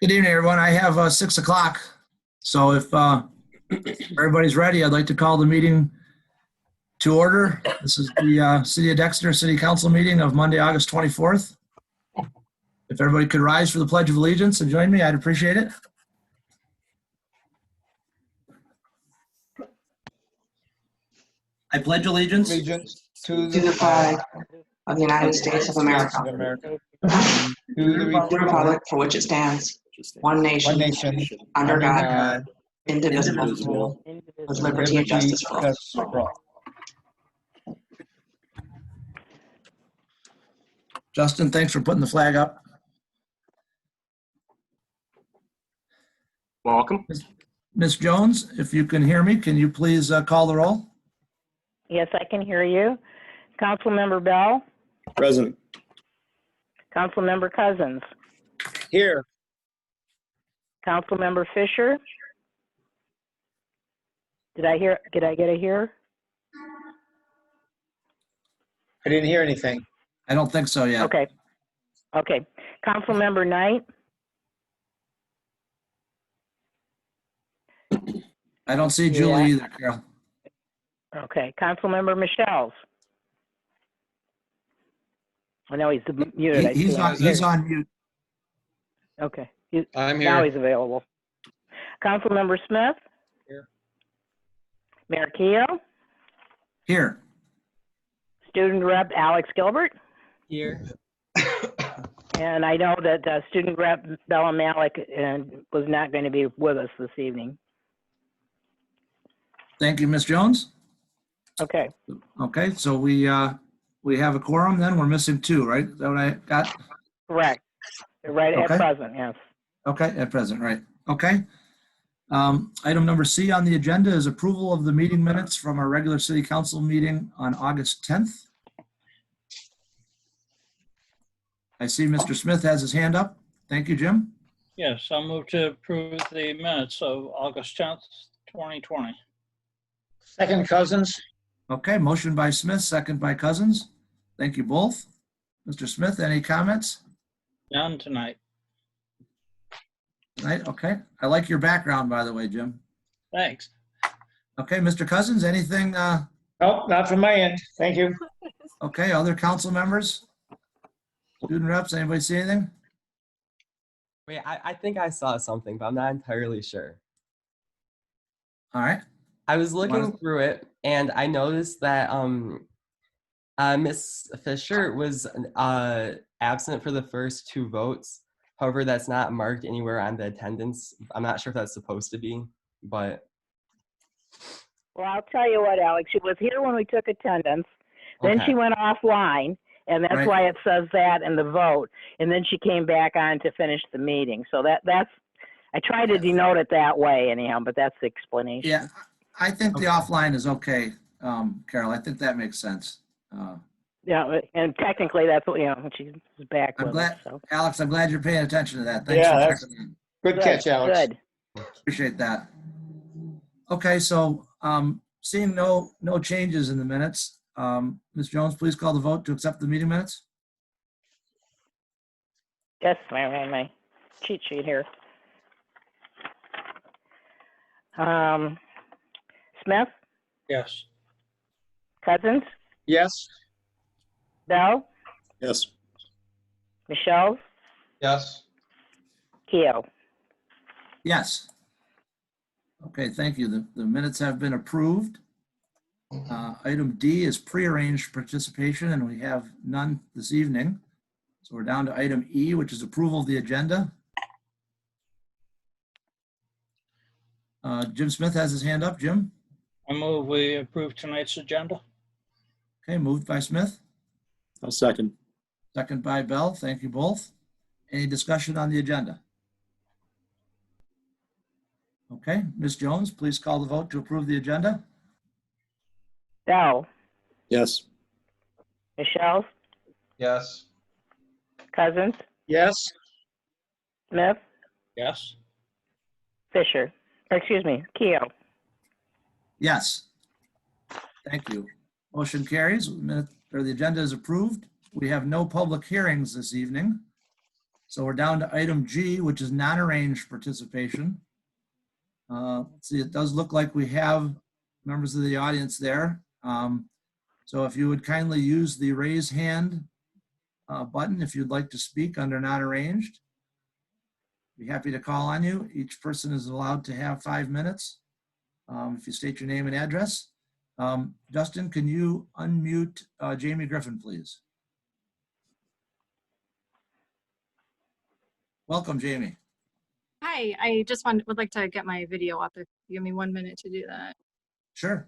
Good evening, everyone. I have 6 o'clock. So if everybody's ready, I'd like to call the meeting to order. This is the City of Dexter City Council meeting of Monday, August 24th. If everybody could rise for the Pledge of Allegiance and join me, I'd appreciate it. I pledge allegiance to the flag of the United States of America, to the republic for which it stands, one nation, under God, indivisible, with liberty and justice for all. Justin, thanks for putting the flag up. Welcome. Ms. Jones, if you can hear me, can you please call the roll? Yes, I can hear you. Councilmember Bell, Present. Councilmember Cousins, Here. Councilmember Fisher. Did I get a hear? I didn't hear anything. I don't think so yet. Okay. Councilmember Knight, I don't see Julie either, Carol. okay. Councilmember Michelle's. I know he's muted. I He's see him. on mute. Okay. I'm here. Now he's available. Councilmember Smith. Here. Mayor Keough. Here. Student Rep Alex Gilbert. Here. And I know that Student Rep Bella Malik was not going to be with us this evening. Thank you, Ms. Jones. Okay. Okay, so we have a quorum then. We're missing 2, right? Is that what I got? Correct. Right Okay. at present, yes. Okay, at present, right. Okay. Item number C on the agenda is approval of the meeting minutes from our regular city council meeting on August 10th. I see Mr. Smith has his hand up. Thank you, Jim. Yes, I'll move to approve the minutes of August 10th, 2020. Second, Cousins. Okay, motion by Smith, second by Cousins. Thank you both. Mr. Smith, any comments? None tonight. Right, okay. I like your background, by the way, Jim. Thanks. Okay, Mr. Cousins, anything? Nope, not from my end. Thank you. Okay, other council members? Student reps, anybody see anything? Wait, I think I saw something, but I'm not entirely sure. All right. I was looking through it and I noticed that Miss Fisher was absent for the first 2 votes. However, that's not marked anywhere on the attendance. I'm not sure if that's supposed to be, but. Well, I'll tell you what, Alex, she was here when we took attendance. Then Okay. she went offline, and that's Right. why it says that in the vote. And then she came back on to finish the meeting. So that's, I tried to denote it that way anyhow, but that's the explanation. Yeah, I think the offline is okay, Carol. I think that makes sense. Yeah, and technically that's what, she's back I'm with glad, us. So. Alex, I'm glad you're paying attention to that. Thanks Yeah, for that's- checking in. Good catch, Alex. Good. Appreciate that. Okay, so seeing no changes in the minutes, Ms. Jones, please call the vote to accept the meeting minutes. Yes, my cheat sheet here. Smith, Yes. Cousins, Yes. Bell, Yes. Michelle, Yes. Keough. Yes. Okay, thank you. The minutes have been approved. Item D is prearranged participation, and we have none this evening. So we're down to item E, which is approval of the agenda. Jim Smith has his hand up. Jim? I move we approve tonight's agenda. Okay, moved by Smith, I'll second. second by Bell. Thank you both. Any discussion on the agenda? Okay, Ms. Jones, please call the vote to approve the agenda. Bell, Yes. Michelle, Yes. Cousins, Yes. Smith, Yes. Fisher, or excuse me, Keough. Yes. Thank you. Motion carries. The agenda is approved. We have no public hearings this evening. So we're down to item G, which is non-arranged participation. Let's see, it does look like we have members of the audience there. So if you would kindly use the raise hand button if you'd like to speak under non-arranged. Be happy to call on you. Each person is allowed to have 5 minutes. If you state your name and address. Justin, can you unmute Jamie Griffin, please? Welcome, Jamie. Hi, I just would like to get my video up if you give me 1 minute to do that. Sure.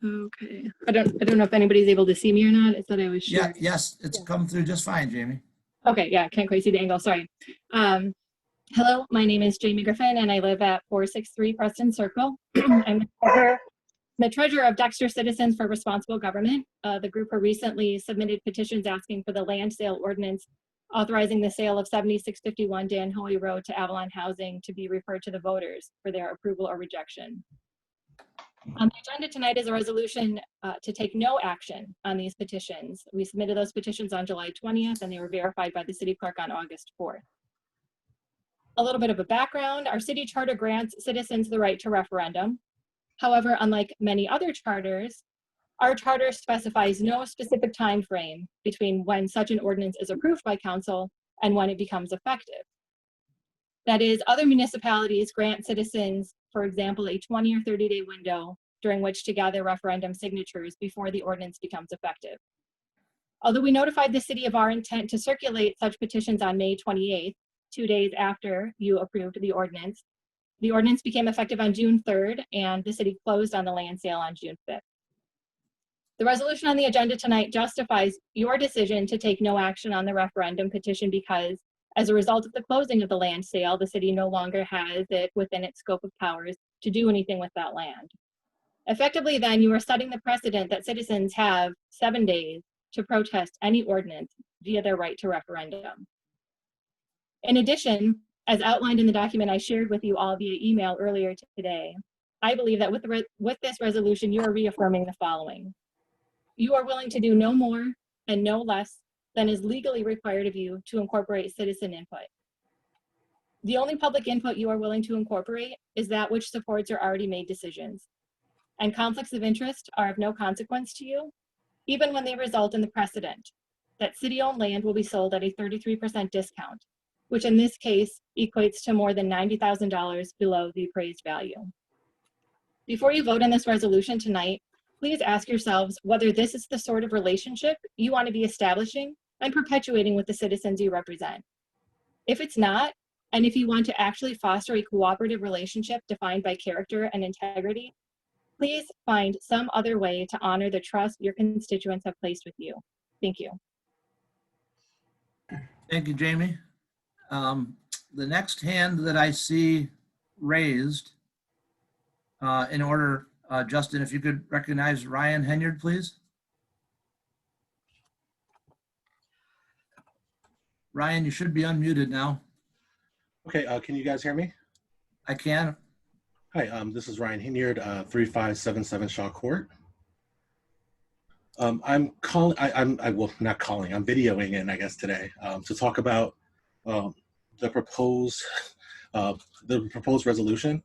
Okay. I don't know if anybody's able to see me or not. It said I was Yeah, sharing. yes, it's come through just fine, Jamie. Okay, yeah, can't quite see the angle, sorry. Hello, my name is Jamie Griffin and I live at 463 Preston Circle. I'm the treasurer of Dexter Citizens for Responsible Government. The group recently submitted petitions asking for the land sale ordinance authorizing the sale of 7651 Dan Hoey Road to Avalon Housing to be referred to the voters for their approval or rejection. On the agenda tonight is a resolution to take no action on these petitions. We submitted those petitions on July 20th and they were verified by the city clerk on August 4th. A little bit of a background, our city charter grants citizens the right to referendum. However, unlike many other charters, our charter specifies no specific time frame between when such an ordinance is approved by council and when it becomes effective. That is, other municipalities grant citizens, for example, a 20 or 30-day window during which to gather referendum signatures before the ordinance becomes effective. Although we notified the city of our intent to circulate such petitions on May 28th, 2 days after you approved the ordinance became effective on June 3rd and the city closed on the land sale on June 5th. The resolution on the agenda tonight justifies your decision to take no action on the referendum petition because as a result of the closing of the land sale, the city no longer has it within its scope of powers to do anything with that land. Effectively, then, you are setting the precedent that citizens have 7 days to protest any ordinance via their right to referendum. In addition, as outlined in the document I shared with you all via email earlier today, I believe that with this resolution, you are reaffirming the following. You are willing to do no more and no less than is legally required of you to incorporate citizen input. The only public input you are willing to incorporate is that which supports your already made decisions. And conflicts of interest are of no consequence to you, even when they result in the precedent that city-owned land will be sold at a 33% discount, which in this case equates to more than $90,000 below the appraised value. Before you vote on this resolution tonight, please ask yourselves whether this is the sort of relationship you want to be establishing and perpetuating with the citizens you represent. If it's not, and if you want to actually foster a cooperative relationship defined by character and integrity, please find some other way to honor the trust your constituents have placed with you. Thank you. Thank you, Jamie. The next hand that I see raised in order, Justin, if you could recognize Ryan Henyard, please. Ryan, you should be unmuted now. Okay, can you guys hear me? I can. Hi, this is Ryan Hinyard, 3577 Shaw Court. I'm calling, I'm videoing in, I guess, today to talk about the proposed resolution.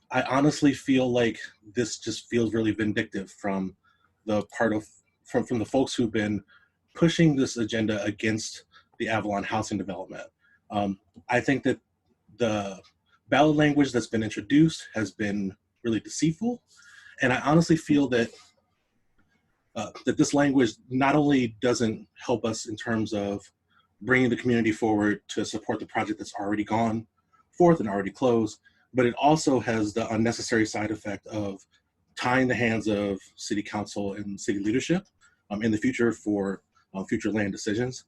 I honestly feel like this just feels really vindictive from the part of, from the folks who've been pushing this agenda against the Avalon housing development. I think that the ballot language that's been introduced has been really deceitful. And I honestly feel that that this language not only doesn't help us in terms of bringing the community forward to support the project that's already gone forth and already closed, but it also has the unnecessary side effect of tying the hands of city council and city leadership in the future for future land decisions.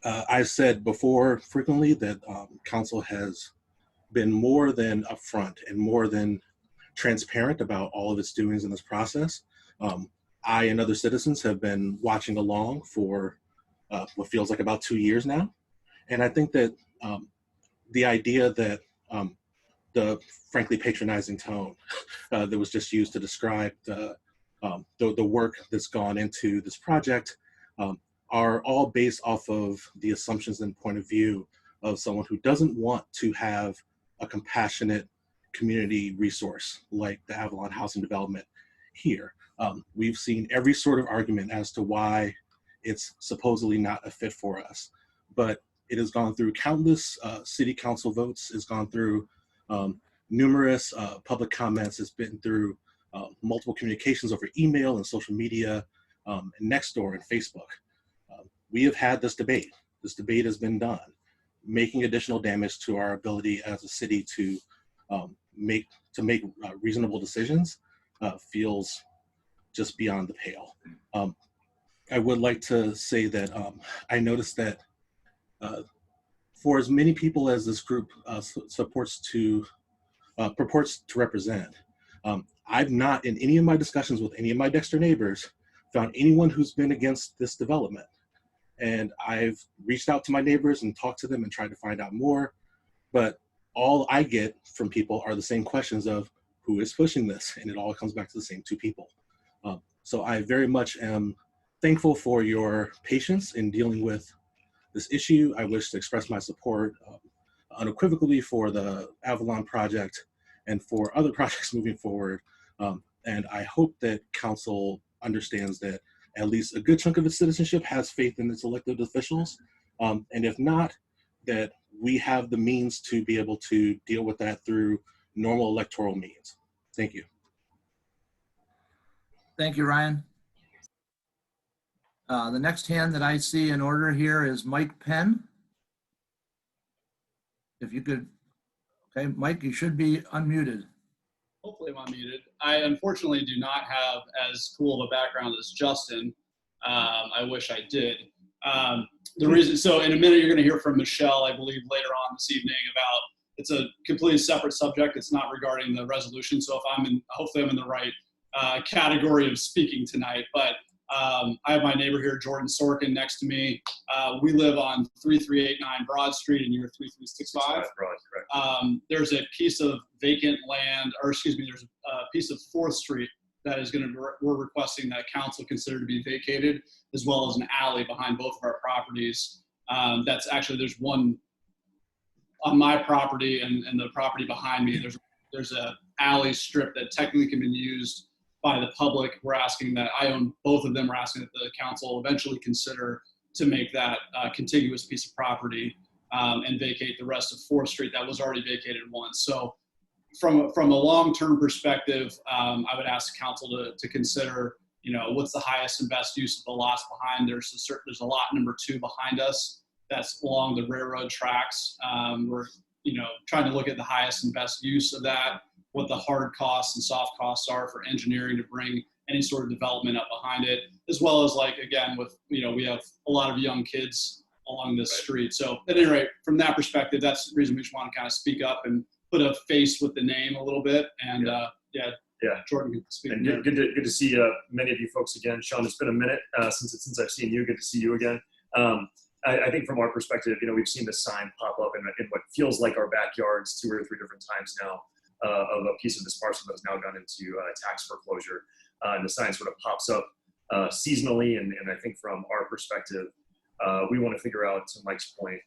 I've said before frequently that council has been more than upfront and more than transparent about all of its doings in this process. I and other citizens have been watching along for what feels like about 2 years now. And I think that the idea that the frankly patronizing tone that was just used to describe the the work that's gone into this project are all based off of the assumptions and point of view of someone who doesn't want to have a compassionate community resource like the Avalon Housing Development here. We've seen every sort of argument as to why it's supposedly not a fit for us, but it has gone through countless city council votes, it's gone through numerous public comments, it's been through multiple communications over email and social media, and Nextdoor and Facebook. We have had this debate. This debate has been done, making additional damage to our ability as a city to make reasonable decisions feels just beyond the pale. I would like to say that I noticed that for as many people as this group purports to represent, I've not, in any of my discussions with any of my Dexter neighbors, found anyone who's been against this development. And I've reached out to my neighbors and talked to them and tried to find out more, but all I get from people are the same questions of who is pushing this, and it all comes back to the same two people. So I very much am thankful for your patience in dealing with this issue. I wish to express my support unequivocally for the Avalon project and for other projects moving forward. And I hope that council understands that at least a good chunk of its citizenship has faith in its elected officials. And if not, that we have the means to be able to deal with that through normal electoral means. Thank you. Thank you, Ryan. The next hand that I see in order here is Mike Penn. If you could, okay, Mike, you should be unmuted. Hopefully I'm unmuted. I unfortunately do not have as cool of a background as Justin. I wish I did. The reason, so in a minute you're going to hear from Michelle, I believe later on this evening, about, it's a completely separate subject. It's not regarding the resolution. So if hopefully I'm in the right category of speaking tonight. But I have my neighbor here, Jordan Sorkin, next to me. We live on 3389 Broad Street in year 3365. Broad, correct. There's a piece of vacant land, or excuse me, there's a piece of 4th Street that is we're requesting that council consider to be vacated, as well as an alley behind both of our properties. That's actually, there's one on my property and the property behind me. There's a alley strip that technically can be used by the public. We're asking that, I own both of them, we're asking that the council eventually consider to make that contiguous piece of property and vacate the rest of 4th Street that was already vacated once. So from a long-term perspective, I would ask the council to consider, what's the highest and best use of the lots behind. There's a lot number 2 behind us that's along the railroad tracks. We're trying to look at the highest and best use of that, what the hard costs and soft costs are for engineering to bring any sort of development up behind it, as well as, like, again, with, we have a lot of young kids along this street. So at any rate, from that perspective, that's the reason we just want to kind of speak up and put a face with the name a little bit. And Jordan can speak. And good to see many of you folks again. Sean, it's been a minute since I've seen you. Good to see you again. I think from our perspective, we've seen this sign pop up in what feels like our backyards 2 or 3 different times now, of a piece of this parcel that's now gone into tax foreclosure. And the sign sort of pops up seasonally. And I think from our perspective, we want to figure out, to Mike's point,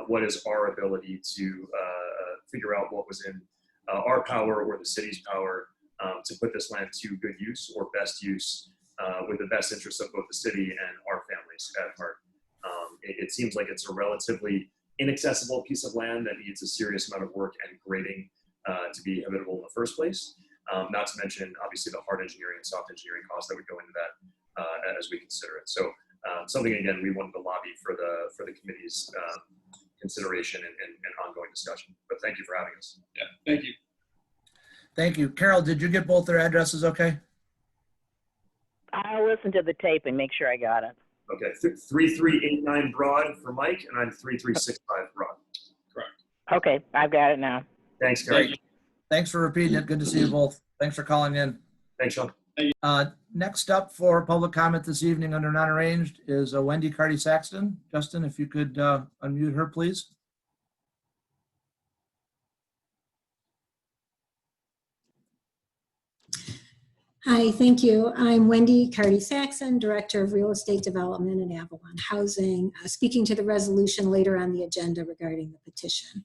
what is our ability to figure out what was in our power or the city's power to put this land to good use or best use with the best interest of both the city and our families at heart. It seems like it's a relatively inaccessible piece of land that needs a serious amount of work and grading to be habitable in the first place. Not to mention, obviously, the hard engineering and soft engineering costs that would go into that as we consider it. So something, again, we wanted to lobby for the committee's consideration and ongoing discussion. But thank you for having us. Yeah, thank you. Thank you. Carol, did you get both their addresses okay? I'll listen to the tape and make sure I got it. Okay, 3389 Broad for Mike, and I'm 3365 Broad. Correct. Okay, I've got it now. Thanks, Carol. Thanks for repeating it. Good to see you both. Thanks for calling in. Thanks, Sean. Next up for public comment this evening under non-arranged is Wendy Carty-Saxton. Justin, if you could unmute her, please. Hi, thank you. I'm Wendy Cardy-Saxon, Director of Real Estate Development and Avalon Housing, speaking to the resolution later on the agenda regarding the petition.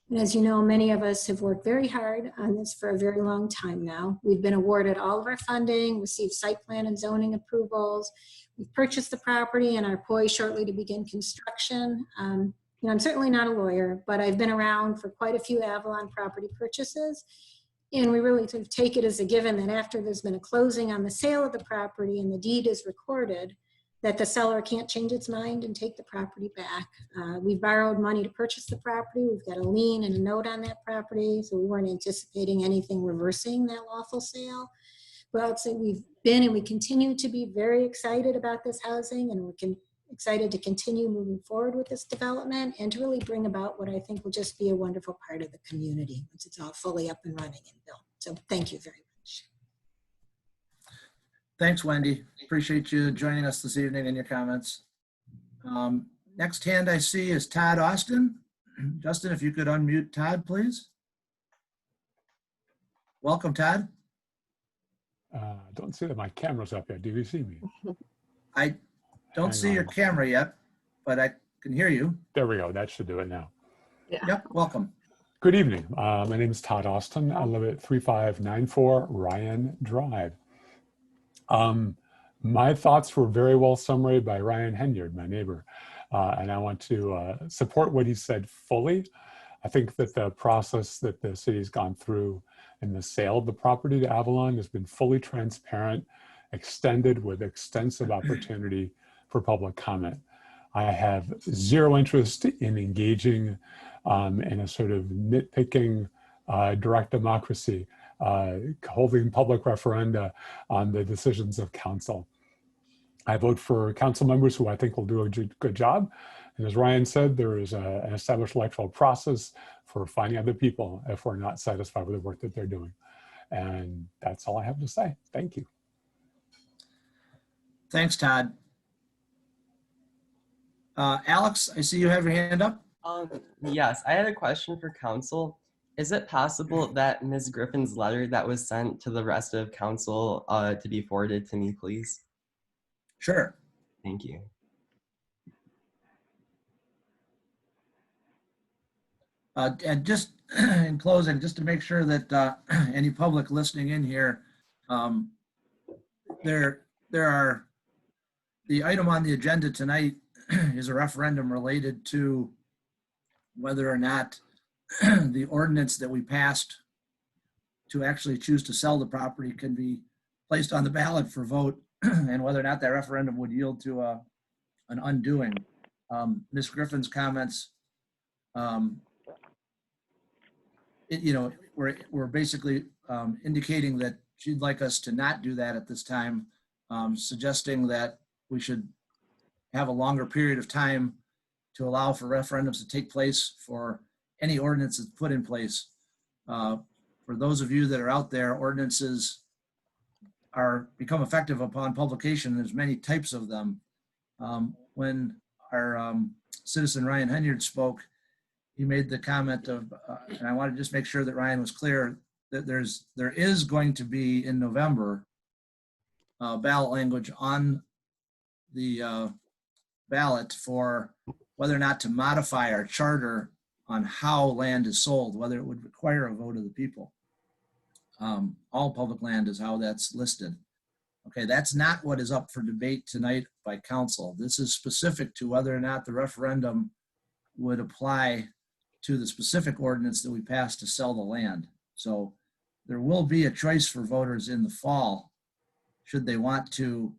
And as you know, many of us have worked very hard on this for a very long time now. We've been awarded all of our funding, received site plan and zoning approvals. We've purchased the property and are poised shortly to begin construction. I'm certainly not a lawyer, but I've been around for quite a few Avalon property purchases. And we really sort of take it as a given that after there's been a closing on the sale of the property and the deed is recorded, that the seller can't change its mind and take the property back. We've borrowed money to purchase the property. We've got a lien and a note on that property, so we weren't anticipating anything reversing that lawful sale. But I'd say we've been and we continue to be very excited about this housing, and we're excited to continue moving forward with this development and to really bring about what I think will just be a wonderful part of the community once it's all fully up and running and built. So thank you very much. Thanks, Wendy. Appreciate you joining us this evening and your comments. Next hand I see is Todd Austin. Justin, if you could unmute Todd, please. Welcome, Todd. Don't see that my camera's up yet. Do you see me? I don't see your camera yet, but I can hear you. There we go. That should do it now. Yeah. Yep, welcome. Good evening. My name is Todd Austin. I live at 3594 Ryan Drive. My thoughts were very well summarized by Ryan Henyard, my neighbor, and I want to support what he said fully. I think that the process that the city's gone through in the sale of the property to Avalon has been fully transparent, extended with extensive opportunity for public comment. I have zero interest in engaging in a sort of nitpicking direct democracy, holding public referenda on the decisions of council. I vote for council members who I think will do a good job. And as Ryan said, there is an established electoral process for finding other people if we're not satisfied with the work that they're doing. And that's all I have to say. Thank you. Thanks, Todd. Alex, I see you have your hand up. Yes, I had a question for council. Is it possible that Ms. Griffin's letter that was sent to the rest of council to be forwarded to me, please? Sure. Thank you. And just in closing, just to make sure that any public listening in here, there are, the item on the agenda tonight is a referendum related to whether or not the ordinance that we passed to actually choose to sell the property can be placed on the ballot for vote, and whether or not that referendum would yield to an undoing. Ms. Griffin's comments, we're basically indicating that she'd like us to not do that at this time, suggesting that we should have a longer period of time to allow for referendums to take place for any ordinance that's put in place. For those of you that are out there, ordinances become effective upon publication. There's many types of them. When our citizen Ryan Henyard spoke, he made the comment of, and I want to just make sure that Ryan was clear, that there is going to be in November ballot language on the ballot for whether or not to modify our charter on how land is sold, whether it would require a vote of the people. All public land is how that's listed. Okay, that's not what is up for debate tonight by council. This is specific to whether or not the referendum would apply to the specific ordinance that we passed to sell the land. So there will be a choice for voters in the fall, should they want to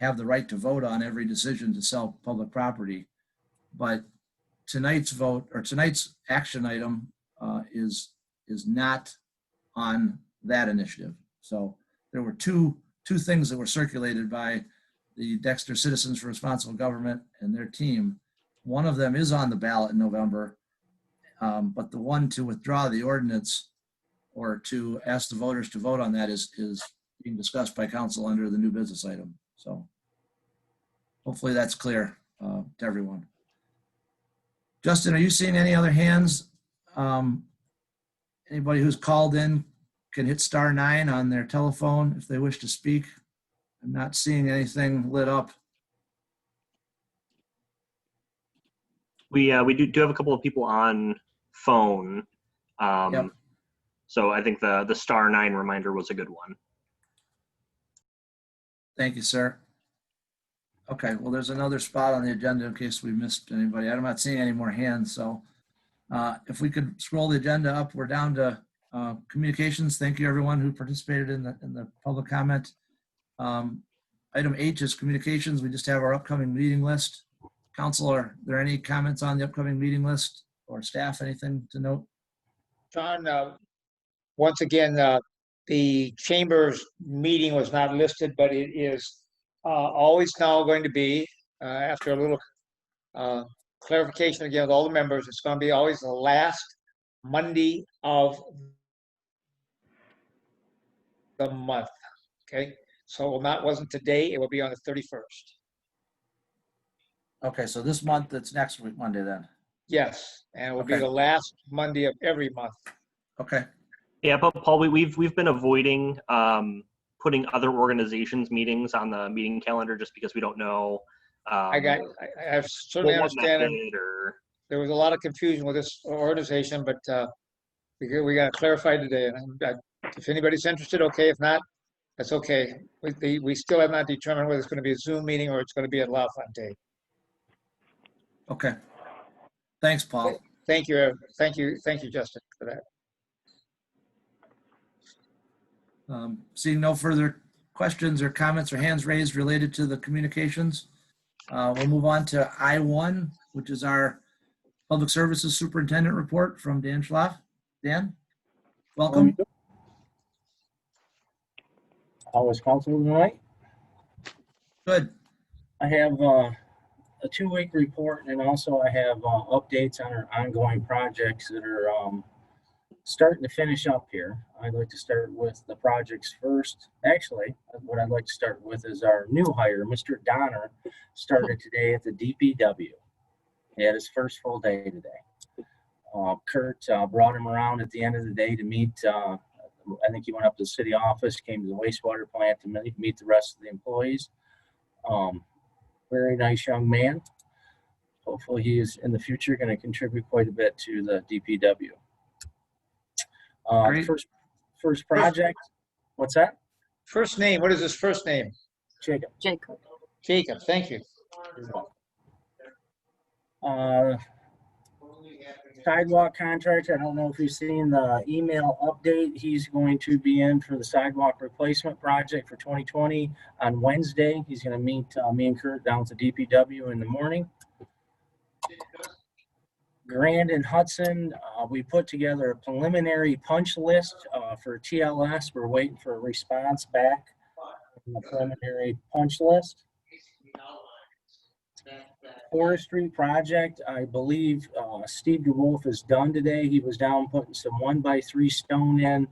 have the right to vote on every decision to sell public property. But tonight's vote, or tonight's action item is not on that initiative. So there were two things that were circulated by the Dexter Citizens for Responsible Government and their team. One of them is on the ballot in November, but the one to withdraw the ordinance or to ask the voters to vote on that is being discussed by council under the new business item. So hopefully that's clear to everyone. Justin, are you seeing any other hands? Anybody who's called in can hit *9 on their telephone if they wish to speak. I'm not seeing anything lit up. We do have a couple of people on phone. Yep. So I think the *9 reminder was a good one. Thank you, sir. Okay, well, there's another spot on the agenda in case we missed anybody. I'm not seeing any more hands, so if we could scroll the agenda up, we're down to communications. Thank you, everyone who participated in the public comment. Item H is communications. We just have our upcoming meeting list. Council, are there any comments on the upcoming meeting list, or staff, anything to note? John, once again, the chamber's meeting was not listed, but it is always now going to be, after a little clarification again with all the members, it's going to be always the last Monday of the month. Okay, so it wasn't today, it will be on the 31st. Okay, so this month, it's next week, Monday then. Yes, and it will be Okay. the last Monday of every month. Okay. Yeah, but Paul, we've been avoiding putting other organizations' meetings on the meeting calendar just because we don't know. I certainly what understand. method or There was a lot of confusion with this organization, but we got it clarified today. And if anybody's interested, okay. If not, that's okay. We still have not determined whether it's going to be a Zoom meeting or it's going to be at La Fontaine. Okay. Thanks, Paul. Thank you, Justin, for that. Seeing no further questions or comments or hands raised related to the communications, we'll move on to I1, which is our Public Services Superintendent Report from Dan Schlaf. Dan, welcome. How is council tonight? Good. I have a 2-week report, and also I have updates on our ongoing projects that are starting to finish up here. I'd like to start with the projects first. Actually, what I'd like to start with is our new hire, Mr. Donner, started today at the DPW. He had his first full day today. Kurt brought him around at the end of the day to meet, I think he went up to the city office, came to the wastewater plant to meet the rest of the employees. Very nice young man. Hopefully he is in the future going to contribute quite a bit to the DPW. First project. What's that? First name. What is his first name? Jacob. Jacob. Thank you. Sidewalk contract. I don't know if you've seen the email update. He's going to be in for the sidewalk replacement project for 2020 on Wednesday. He's going to meet me and Kurt down to DPW in the morning. Grand and Hudson, we put together a preliminary punch list for TLS. We're waiting for a response back from the preliminary punch list. Forestry project, I believe Steve DeWolf is done today. He was down putting some 1x3 stone in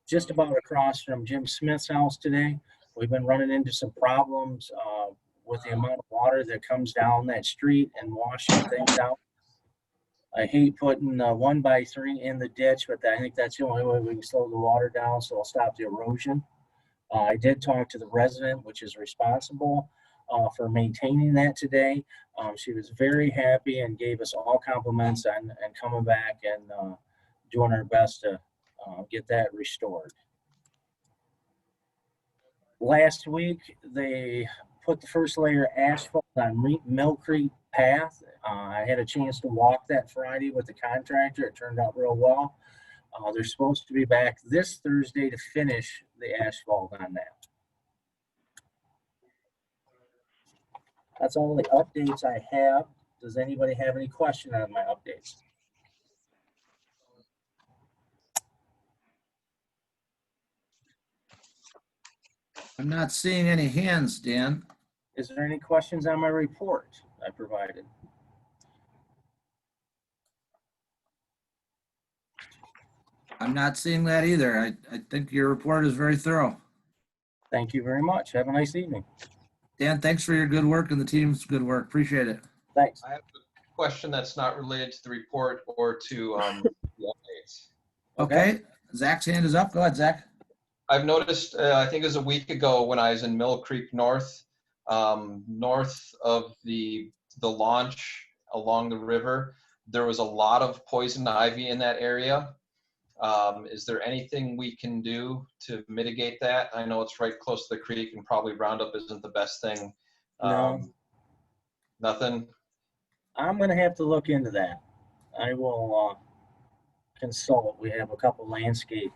just about across from Jim Smith's house today. We've been running into some problems with the amount of water that comes down that street and washing things out. I hate putting 1x3 in the ditch, but I think that's the only way we can slow the water down, so I'll stop the erosion. I did talk to the resident, which is responsible for maintaining that today. She was very happy and gave us all compliments and coming back and doing her best to get that restored. Last week, they put the first layer of asphalt on Mill Creek Path. I had a chance to walk that Friday with the contractor. It turned out real well. They're supposed to be back this Thursday to finish the asphalt on that. That's all the updates I have. Does anybody have any question on my updates? I'm not seeing any hands, Dan. Is there any questions on my report I provided? I'm not seeing that either. I think your report is very thorough. Thank you very much. Have a nice evening. Dan, thanks for your good work and the team's good work. Appreciate it. Thanks. I have a question that's not related to the report or to the updates. Okay. Zach's hand is up. Go ahead, Zach. I've noticed, I think it was a week ago when I was in Mill Creek North, north of the launch along the river, there was a lot of poison ivy in that area. Is there anything we can do to mitigate that? I know it's right close to the creek and probably Roundup isn't the best thing. No. Nothing? I'm gonna have to look into that. I will consult. We have a couple landscape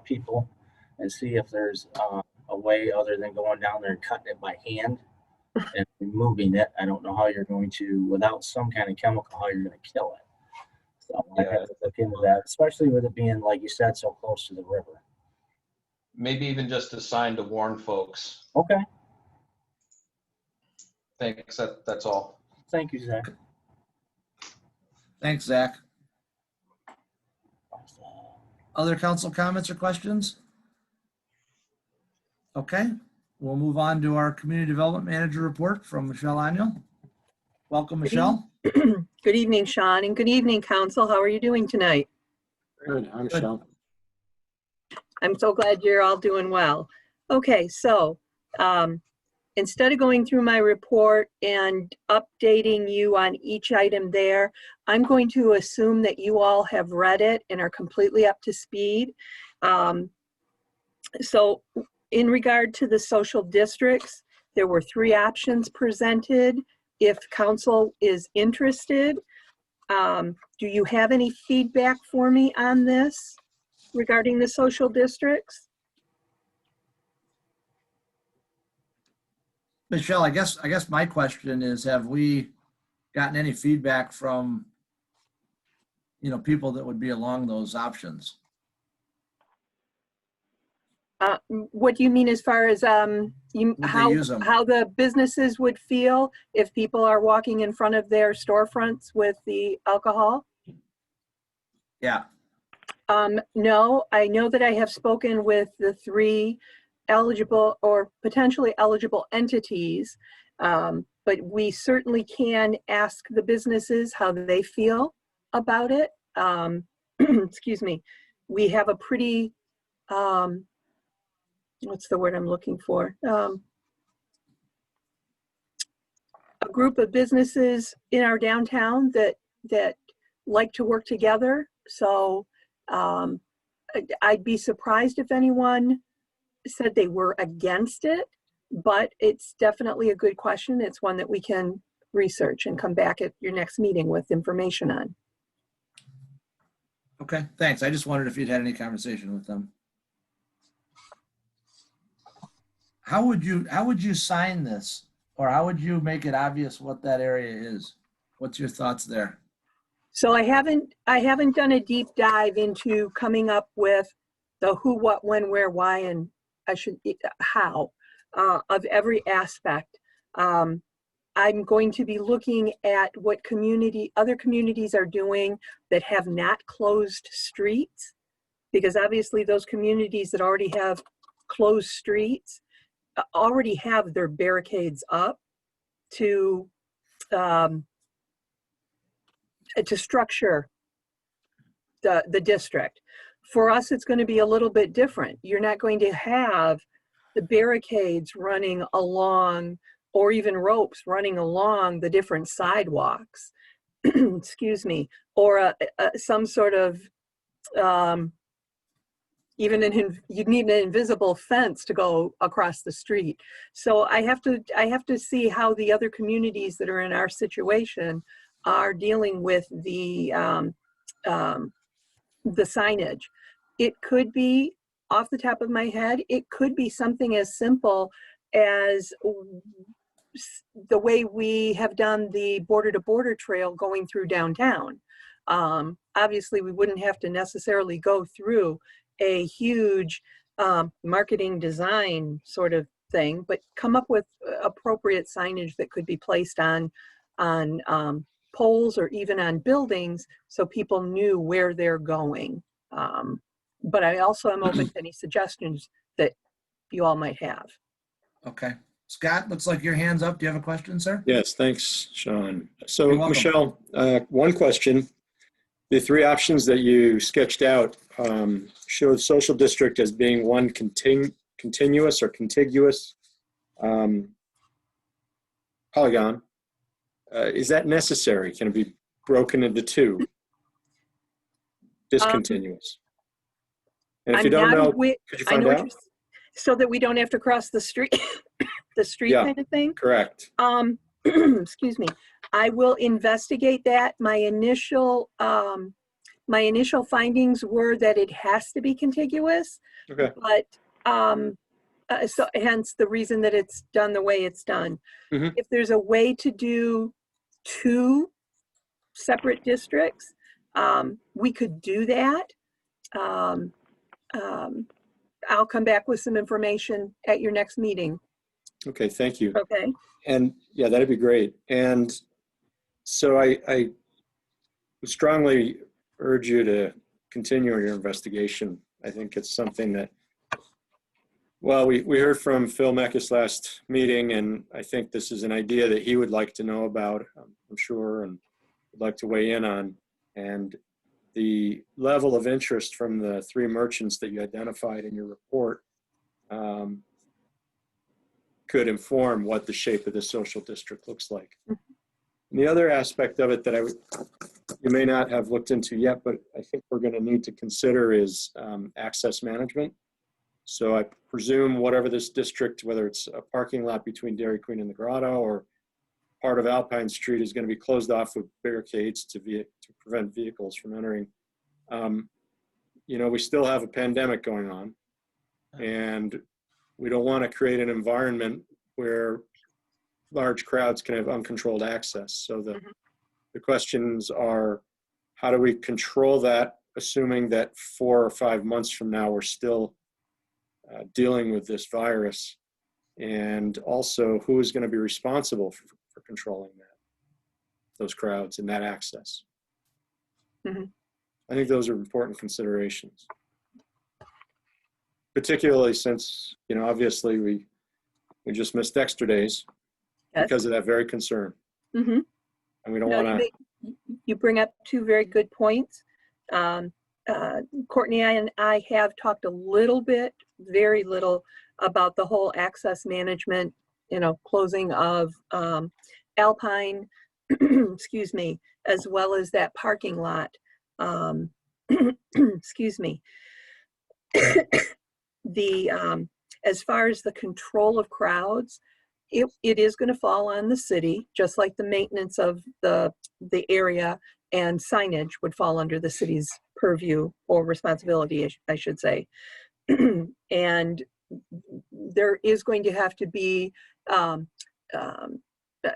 people and see if there's a way other than going down there and cutting it by hand and removing it. I don't know how you're going to, without some kind of chemical, how you're going to kill it. So I have to look into that, especially with it being, like you said, so close to the river. Maybe even just a sign to warn folks. Okay. Thanks. That's all. Thank you, Zach. Thanks, Zach. Other council comments or questions? Okay, we'll move on to our Community Development Manager report from Michelle Aniel. Welcome, Michelle. Good evening, Sean, and good evening, Council. How are you doing tonight? Good. I'm Michelle. I'm so glad you're all doing well. Okay, so instead of going through my report and updating you on each item there, I'm going to assume that you all have read it and are completely up to speed. So in regard to the social districts, there were 3 options presented. If council is interested, do you have any feedback for me on this regarding the social districts? Michelle, I guess my question is, have we gotten any feedback from, people that would be along those options? What do you mean as far as how the businesses would feel if people are walking in front of their storefronts with the alcohol? Yeah. No, I know that I have spoken with the 3 eligible or potentially eligible entities, but we certainly can ask the businesses how they feel about it. Excuse me. We have a pretty, what's the word I'm looking for? A group of businesses in our downtown that like to work together. So I'd be surprised if anyone said they were against it, but it's definitely a good question. It's one that we can research and come back at your next meeting with information on. Okay, thanks. I just wondered if you'd had any conversation with them. How would you sign this, or how would you make it obvious what that area is? What's your thoughts there? So I haven't done a deep dive into coming up with the who, what, when, where, why, and how of every aspect. I'm going to be looking at what other communities are doing that have not closed streets, because obviously those communities that already have closed streets already have their barricades up to structure the district. For us, it's going to be a little bit different. You're not going to have the barricades running along, or even ropes running along the different sidewalks, excuse me, or some sort of, you'd need an invisible fence to go across the street. So I have to see how the other communities that are in our situation are dealing with the signage. It could be, off the top of my head, it could be something as simple as the way we have done the border-to-border trail going through downtown. Obviously, we wouldn't have to necessarily go through a huge marketing design sort of thing, but come up with appropriate signage that could be placed on poles or even on buildings so people knew where they're going. But I also am open to any suggestions that you all might have. Okay. Scott, looks like your hand's up. Do you have a question, sir? Yes, thanks, Sean. So, You're welcome. Michelle, one question. The 3 options that you sketched out, show the social district as being one continuous or contiguous polygon. Is that necessary? Can it be broken into two? Discontinuous. And if you don't know, could you find out? So that we don't have to cross the street, the street Yeah, kind of thing? correct. Excuse me. I will investigate that. My initial findings were that it has to be contiguous, Okay. but so hence the reason that it's done the way it's done. Mhm. If there's a way to do two separate districts, we could do that. I'll come back with some information at your next meeting. Okay, thank you. Okay. And yeah, that'd be great. And so I would strongly urge you to continue your investigation. I think it's something that, well, we heard from Phil Meckes last meeting, and I think this is an idea that he would like to know about, I'm sure, and would like to weigh in on. And the level of interest from the 3 merchants that you identified in your report could inform what the shape of the social district looks like. And the other aspect of it that you may not have looked into yet, but I think we're going to need to consider is access management. So I presume whatever this district, whether it's a parking lot between Dairy Queen and the Grotto or part of Alpine Street, is going to be closed off with barricades to prevent vehicles from entering. You know, we still have a pandemic going on, and we don't want to create an environment where large crowds can have uncontrolled access. So the questions are, how do we control that, assuming that 4 or 5 months from now we're still dealing with this virus? And also, who is going to be responsible for controlling those crowds and that access? I think those are important considerations, particularly since, you know, obviously we just missed Dexter days because of that very concern. And we don't want to. You bring up 2 very good points. Courtney and I have talked a little bit, very little, about the whole access management, you know, closing of Alpine, excuse me, as well as that parking lot. Excuse me. As far as the control of crowds, it is going to fall on the city, just like the maintenance of the area and signage would fall under the city's purview or responsibility, I should say. And there is going to have to be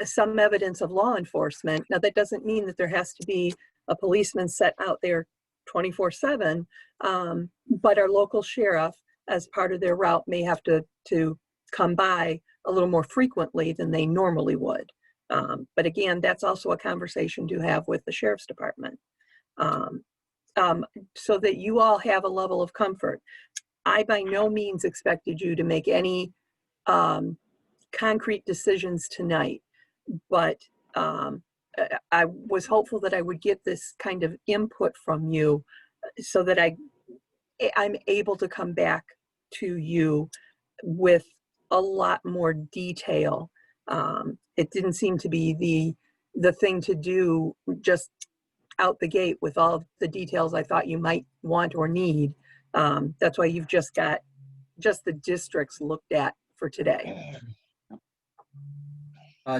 some evidence of law enforcement. Now, that doesn't mean that there has to be a policeman set out there 24/7, but our local sheriff, as part of their route, may have to come by a little more frequently than they normally would. But again, that's also a conversation to have with the sheriff's department, so that you all have a level of comfort. I by no means expected you to make any concrete decisions tonight, but I was hopeful that I would get this kind of input from you so that I'm able to come back to you with a lot more detail. It didn't seem to be the thing to do just out the gate with all of the details I thought you might want or need. That's why you've just got just the districts looked at for today.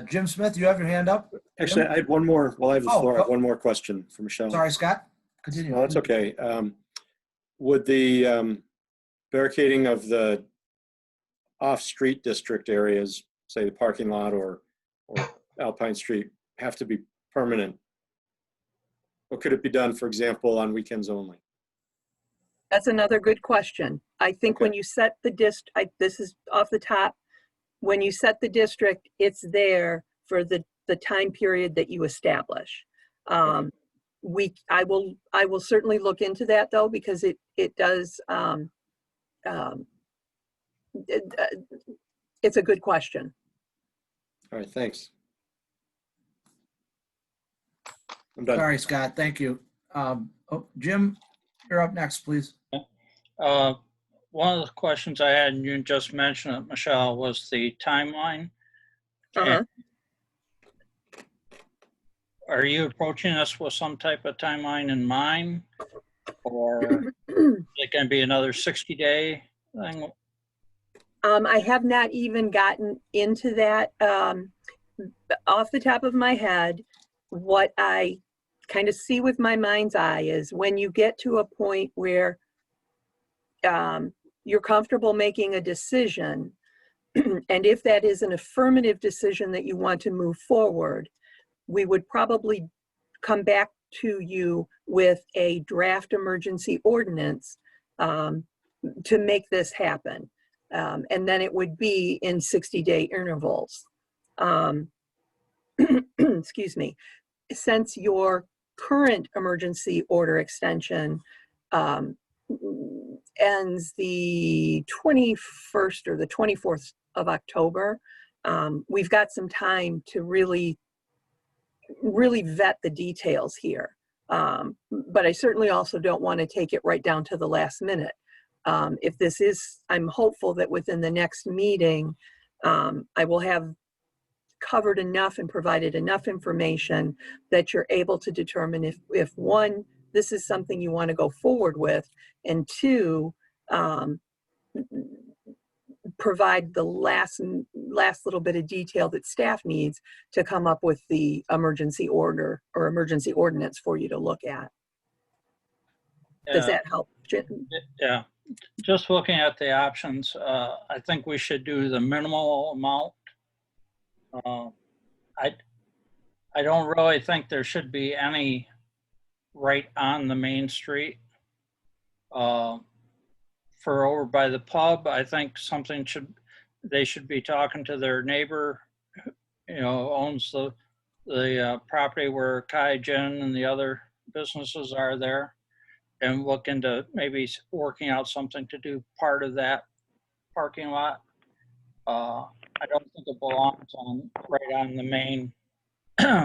Jim Smith, you have your hand up? Actually, I had one more. While I have the floor, I have one more question for Michelle. Sorry, Scott. Continue. No, that's okay. Would the barricading of the off-street district areas, say the parking lot or Alpine Street, have to be permanent? Or could it be done, for example, on weekends only? That's another good question. I think when you set the district, this is off the top, when you set the district, it's there for the time period that you establish. I will certainly look into that though, because it does, it's a good question. All right, thanks. I'm done. Sorry, Scott. Thank you. Jim, you're up next, please. One of the questions I had, and you just mentioned it, Michelle, was the timeline. Uh-huh. Are you approaching us with some type of timeline in mind? Or is it going to be another 60-day thing? I have not even gotten into that. Off the top of my head, what I kind of see with my mind's eye is when you get to a point where you're comfortable making a decision, and if that is an affirmative decision that you want to move forward, we would probably come back to you with a draft emergency ordinance to make this happen. And then it would be in 60-day intervals. Excuse me. Since your current emergency order extension ends the 21st or the 24th of October, we've got some time to really vet the details here. But I certainly also don't want to take it right down to the last minute. If this is, I'm hopeful that within the next meeting, I will have covered enough and provided enough information that you're able to determine if one, this is something you want to go forward with, and two, provide the last little bit of detail that staff needs to come up with the emergency order or emergency ordinance for you to look at. Does that help, Jim? Yeah, just looking at the options, I think we should do the minimal amount. I don't really think there should be any right on the main street. For over by the pub, I think they should be talking to their neighbor, owns the property where Kai, Jen, and the other businesses are there, and look into maybe working out something to do part of that parking lot. I don't think it belongs right on the main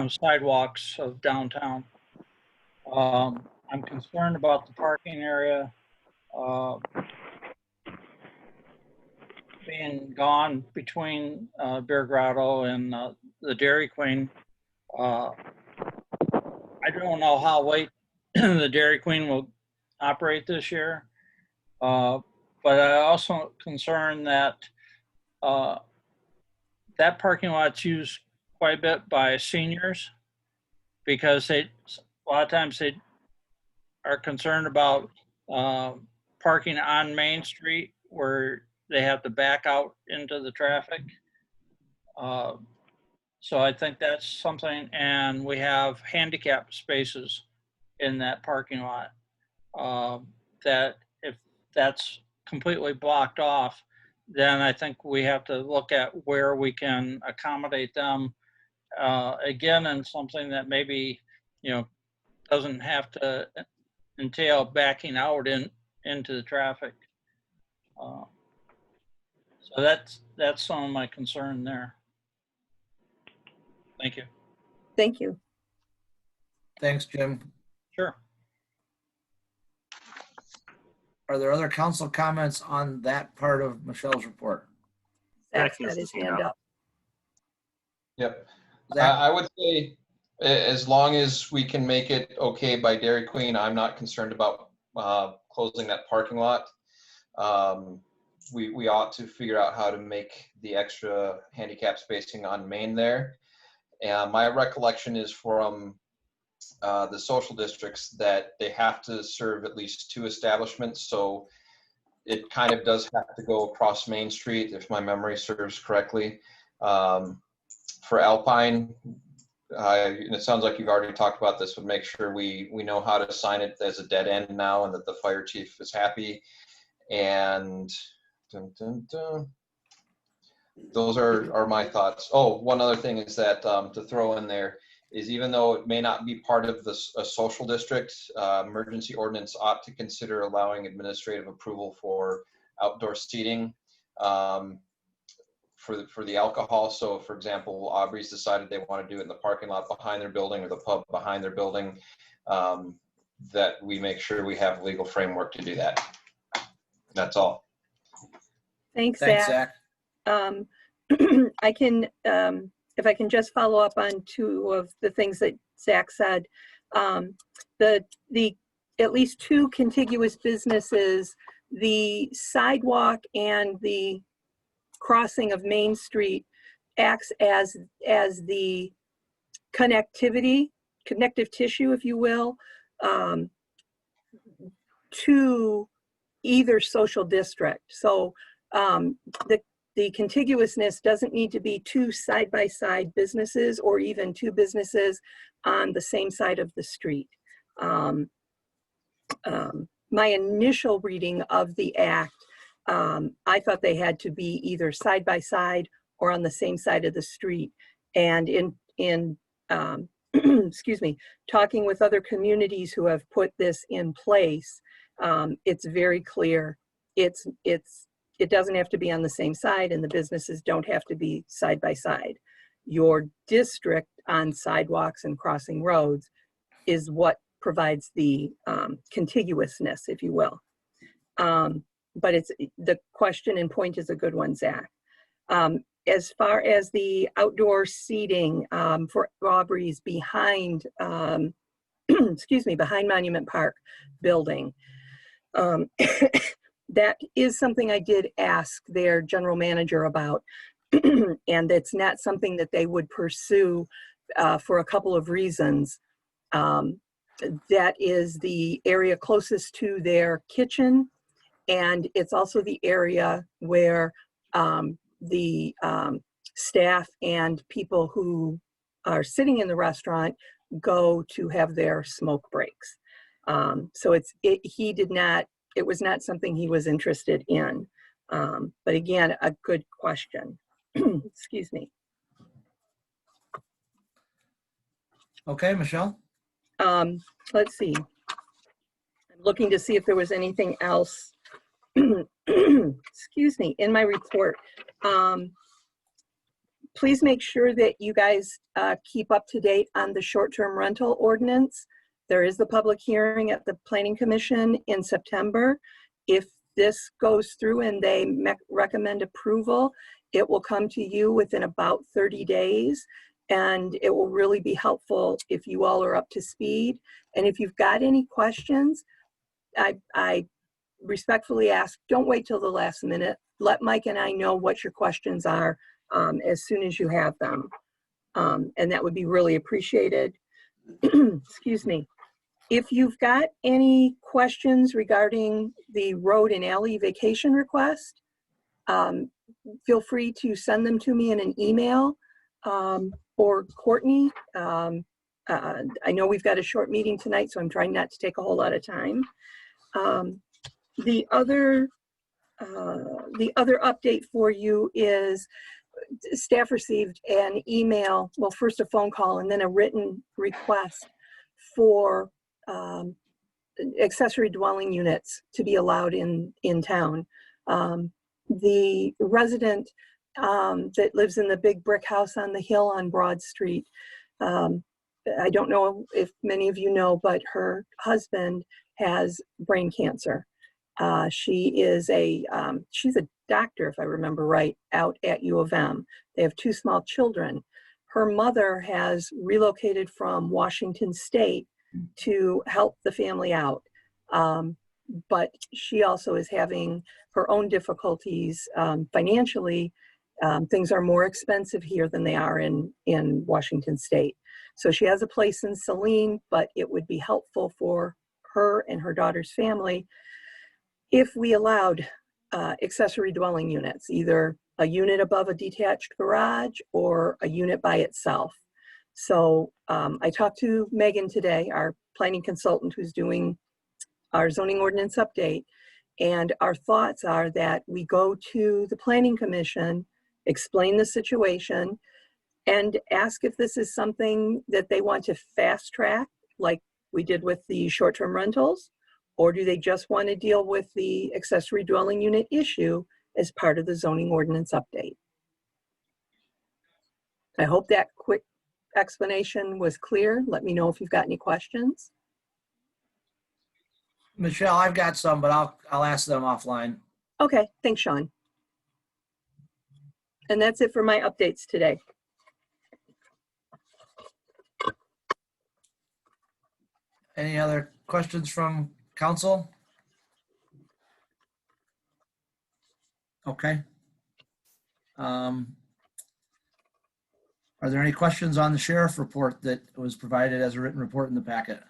sidewalks of downtown. I'm concerned about the parking area being gone between Beer Grotto and the Dairy Queen. I don't know how late the Dairy Queen will operate this year, but I also concerned that that parking lot's used quite a bit by seniors because a lot of times they are concerned about parking on Main Street where they have to back out into the traffic. So I think that's something, and we have handicap spaces in that parking lot that if that's completely blocked off, then I think we have to look at where we can accommodate them again, and something that maybe, doesn't have to entail backing out into the traffic. So that's some of my concern there. Thank you. Thank you. Thanks, Jim. Sure. Are there other council comments on that part of Michelle's report? Zach's got his hand up. Yep. Zach? I would say as long as we can make it okay by Dairy Queen, I'm not concerned about closing that parking lot. We ought to figure out how to make the extra handicap spacing on Main there. And my recollection is from the social districts that they have to serve at least 2 establishments. So it kind of does have to go across Main Street, if my memory serves correctly. For Alpine, and it sounds like you've already talked about this, but make sure we know how to sign it as a dead end now and that the fire chief is happy. And those are my thoughts. Oh, one other thing is that to throw in there is, even though it may not be part of a social district, emergency ordinance ought to consider allowing administrative approval for outdoor seating for the alcohol. So for example, Aubrey's decided they want to do it in the parking lot behind their building or the pub behind their building, that we make sure we have legal framework to do that. That's all. Thanks, Thanks, Zach. Zach. I can, if I can just follow up on two of the things that Zach said. The at least two contiguous businesses, the sidewalk and the crossing of Main Street acts as the connective tissue, if you will, to either social district. So the contiguousness doesn't need to be two side-by-side businesses or even two businesses on the same side of the street. My initial reading of the act, I thought they had to be either side-by-side or on the same side of the street. And in excuse me, talking with other communities who have put this in place, it's very clear. It doesn't have to be on the same side, and the businesses don't have to be side by side. Your district on sidewalks and crossing roads is what provides the contiguousness, if you will. But the question and point is a good one, Zach. As far as the outdoor seating for Aubrey's behind, excuse me, behind Monument Park building, that is something I did ask their general manager about, and it's not something that they would pursue for a couple of reasons. That is the area closest to their kitchen, and it's also the area where the staff and people who are sitting in the restaurant go to have their smoke breaks. So it was not something he was interested in. But again, a good question. Excuse me. Okay, Michelle. Let's see. I'm looking to see if there was anything else, excuse me, in my report. Please make sure that you guys keep up to date on the short-term rental ordinance. There is the public hearing at the Planning Commission in September. If this goes through and they recommend approval, it will come to you within about 30 days. And it will really be helpful if you all are up to speed. And if you've got any questions, I respectfully ask, don't wait till the last minute. Let Mike and I know what your questions are as soon as you have them. And that would be really appreciated. Excuse me. If you've got any questions regarding the road and alley vacation request, feel free to send them to me in an email or Courtney. I know we've got a short meeting tonight, so I'm trying not to take a whole lot of time. The other update for you is staff received an email, well, first a phone call and then a written request for accessory dwelling units to be allowed in town. The resident that lives in the big brick house on the hill on Broad Street, I don't know if many of you know, but her husband has brain cancer. She's a doctor, if I remember right, out at U of M. They have two small children. Her mother has relocated from Washington State to help the family out. But she also is having her own difficulties financially. Things are more expensive here than they are in Washington State. So she has a place in Saline, but it would be helpful for her and her daughter's family if we allowed accessory dwelling units, either a unit above a detached garage or a unit by itself. So I talked to Megan today, our planning consultant who's doing our zoning ordinance update, and our thoughts are that we go to the Planning Commission, explain the situation, and ask if this is something that they want to fast track, like we did with the short-term rentals, or do they just want to deal with the accessory dwelling unit issue as part of the zoning ordinance update? I hope that quick explanation was clear. Let me know if you've got any questions. Michelle, I've got some, but I'll ask them offline. Okay, thanks, Sean. And that's it for my updates today. Any other questions from council? Okay. Are there any questions on the sheriff report that was provided as a written report in the packet?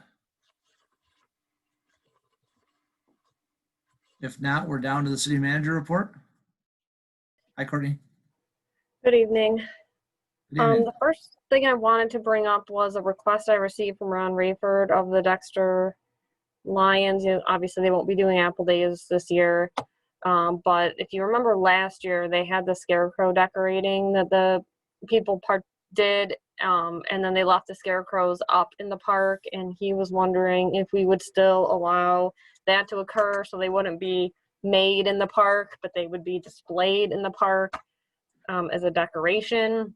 If not, we're down to the city manager report. Hi, Courtney. Good evening. Good evening. The first thing I wanted to bring up was a request I received from Ron Rayford of the Dexter Lions. You know, obviously, they won't be doing Apple Days this year. But if you remember last year, they had the scarecrow decorating that the people did, and then they left the scarecrows up in the park, and he was wondering if we would still allow that to occur so they wouldn't be made in the park, but they would be displayed in the park as a decoration.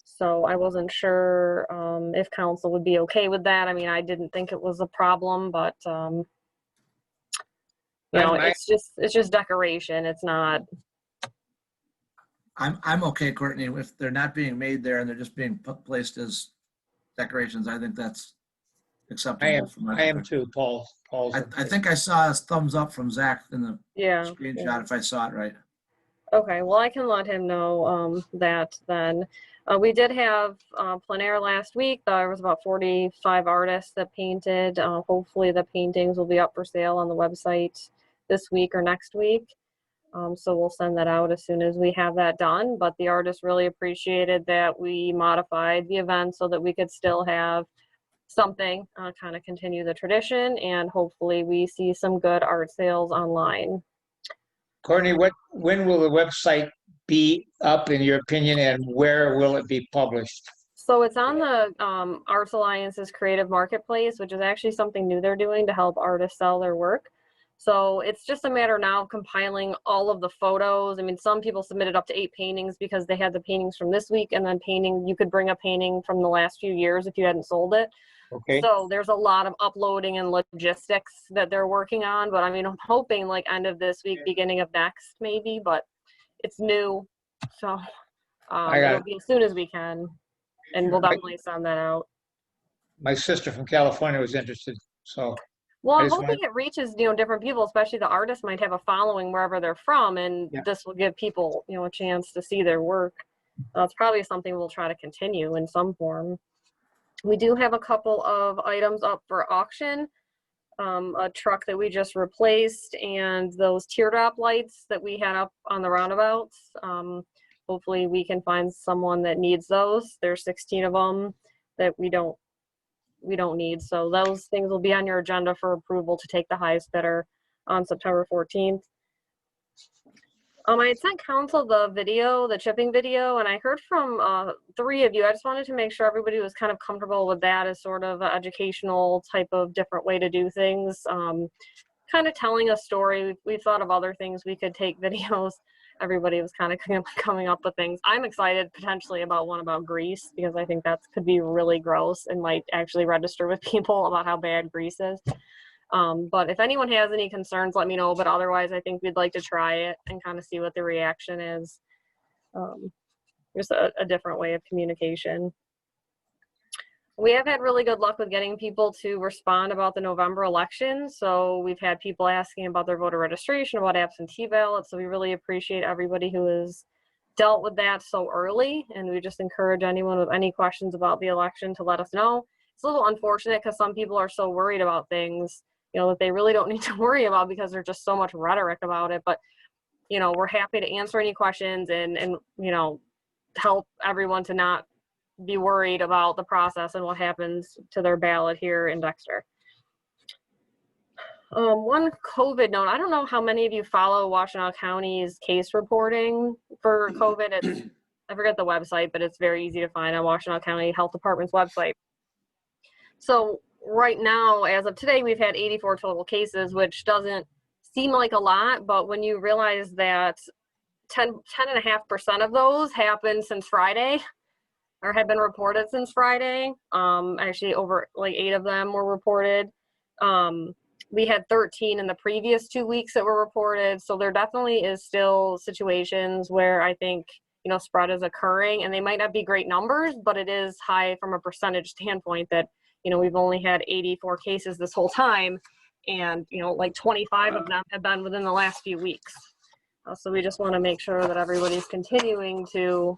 So I wasn't sure if council would be okay with that. I mean, I didn't think it was a problem, but you know, it's just decoration. It's not. I'm okay, Courtney. If they're not being made there and they're just being placed as decorations, I think that's acceptable. I am too, Paul. I think I saw a thumbs up from Zach in the screenshot, Yeah. if I saw it right. Okay, well, I can let him know that then. We did have plein air last week. There was about 45 artists that painted. Hopefully the paintings will be up for sale on the website this week or next week. So we'll send that out as soon as we have that done. But the artists really appreciated that we modified the event so that we could still have something, kind of continue the tradition, and hopefully we see some good art sales online. Courtney, when will the website be up in your opinion, and where will it be published? So it's on the Arts Alliance's Creative Marketplace, which is actually something new they're doing to help artists sell their work. So it's just a matter now of compiling all of the photos. I mean, some people submitted up to 8 paintings because they had the paintings from this week, and then you could bring a painting from the last few years if you hadn't sold it. Okay. So there's a lot of uploading and logistics that they're working on, but I mean, I'm hoping like end of this week, beginning of next maybe, but it's new. So it'll be as soon as we can, and we'll definitely send that out. My sister from California was interested, so. Well, I'm hoping it reaches, you know, different people, especially the artists might have a following wherever they're from, and this will give people, you know, a chance to see their work. It's probably something we'll try to continue in some form. We do have a couple of items up for auction. A truck that we just replaced, and those teardrop lights that we had up on the roundabouts. Hopefully we can find someone that needs those. There's 16 of them that we don't need. So those things will be on your agenda for approval to take the highest bidder on September 14th. I had sent council the video, the chipping video, and I heard from 3 of you. I just wanted to make sure everybody was kind of comfortable with that as sort of an educational type of different way to do things. Kind of telling a story. We thought of other things we could take videos. Everybody was kind of coming up with things. I'm excited potentially about one about grease, because I think that could be really gross and might actually register with people about how bad grease is. But if anyone has any concerns, let me know. But otherwise, I think we'd like to try it and kind of see what the reaction is. Just a different way of communication. We have had really good luck with getting people to respond about the November election. So we've had people asking about their voter registration, about absentee ballots. So we really appreciate everybody who has dealt with that so early. And we just encourage anyone with any questions about the election to let us know. It's a little unfortunate because some people are so worried about things, you know, that they really don't need to worry about because there's just so much rhetoric about it. But, you know, we're happy to answer any questions and you know, help everyone to not be worried about the process and what happens to their ballot here in Dexter. One COVID note, I don't know how many of you follow Washtenaw County's case reporting for COVID. It's, I forget the website, but it's very easy to find on Washtenaw County Health Department's website. So right now, as of today, we've had 84 total cases, which doesn't seem like a lot, but when you realize that 10.5% of those happened since Friday, or had been reported since Friday. Actually over like 8 of them were reported. We had 13 in the previous 2 weeks that were reported. So there definitely is still situations where I think, you know, spread is occurring, and they might not be great numbers, but it is high from a percentage standpoint that, you know, we've only had 84 cases this whole time. And, you know, like 25 of them have been within the last few weeks. So we just want to make sure that everybody's continuing to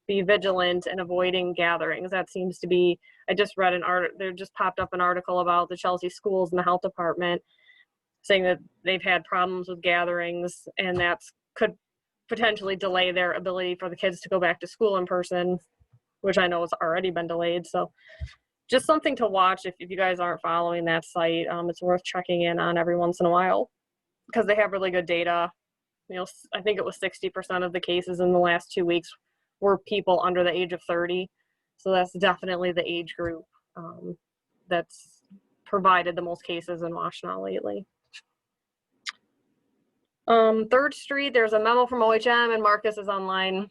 be vigilant and avoiding gatherings. That seems to be, I just read an article, there just popped up an article about the Chelsea schools and the health department saying that they've had problems with gatherings, and that could potentially delay their ability for the kids to go back to school in person, which I know has already been delayed. So just something to watch if you guys aren't following that site. It's worth checking in on every once in a while because they have really good data. You know, I think it was 60% of the cases in the last 2 weeks were people under the age of 30. So that's definitely the age group that's provided the most cases in Washtenaw lately. 3rd Street, there's a memo from OHM and Marcus is online.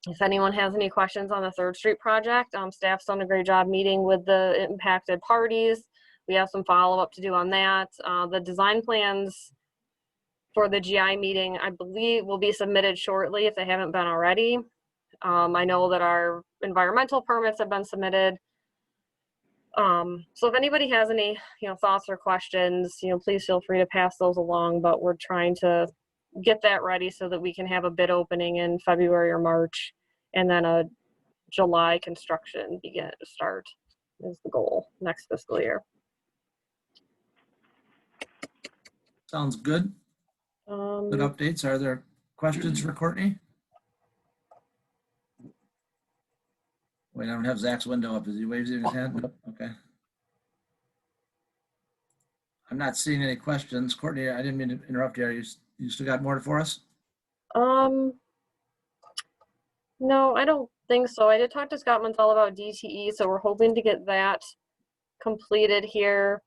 If anyone has any questions on the 3rd Street project, staff's done a great job meeting with the impacted parties. We have some follow-up to do on that. The design plans for the GI meeting, I believe, will be submitted shortly if they haven't been already. I know that our environmental permits have been submitted. So if anybody has any, you know, thoughts or questions, you know, please feel free to pass those along, but we're trying to get that ready so that we can have a bid opening in February or March, and then a July construction start is the goal next fiscal year. Sounds good. Good updates. Are there questions for Courtney? Wait, I don't have Zach's window up. Is he waving his hand? Nope. Okay. I'm not seeing any questions. Courtney, I didn't mean to interrupt you. You still got more for us? No, I don't think so. I did talk to Scott Montel about DTE, so we're hoping to get that completed here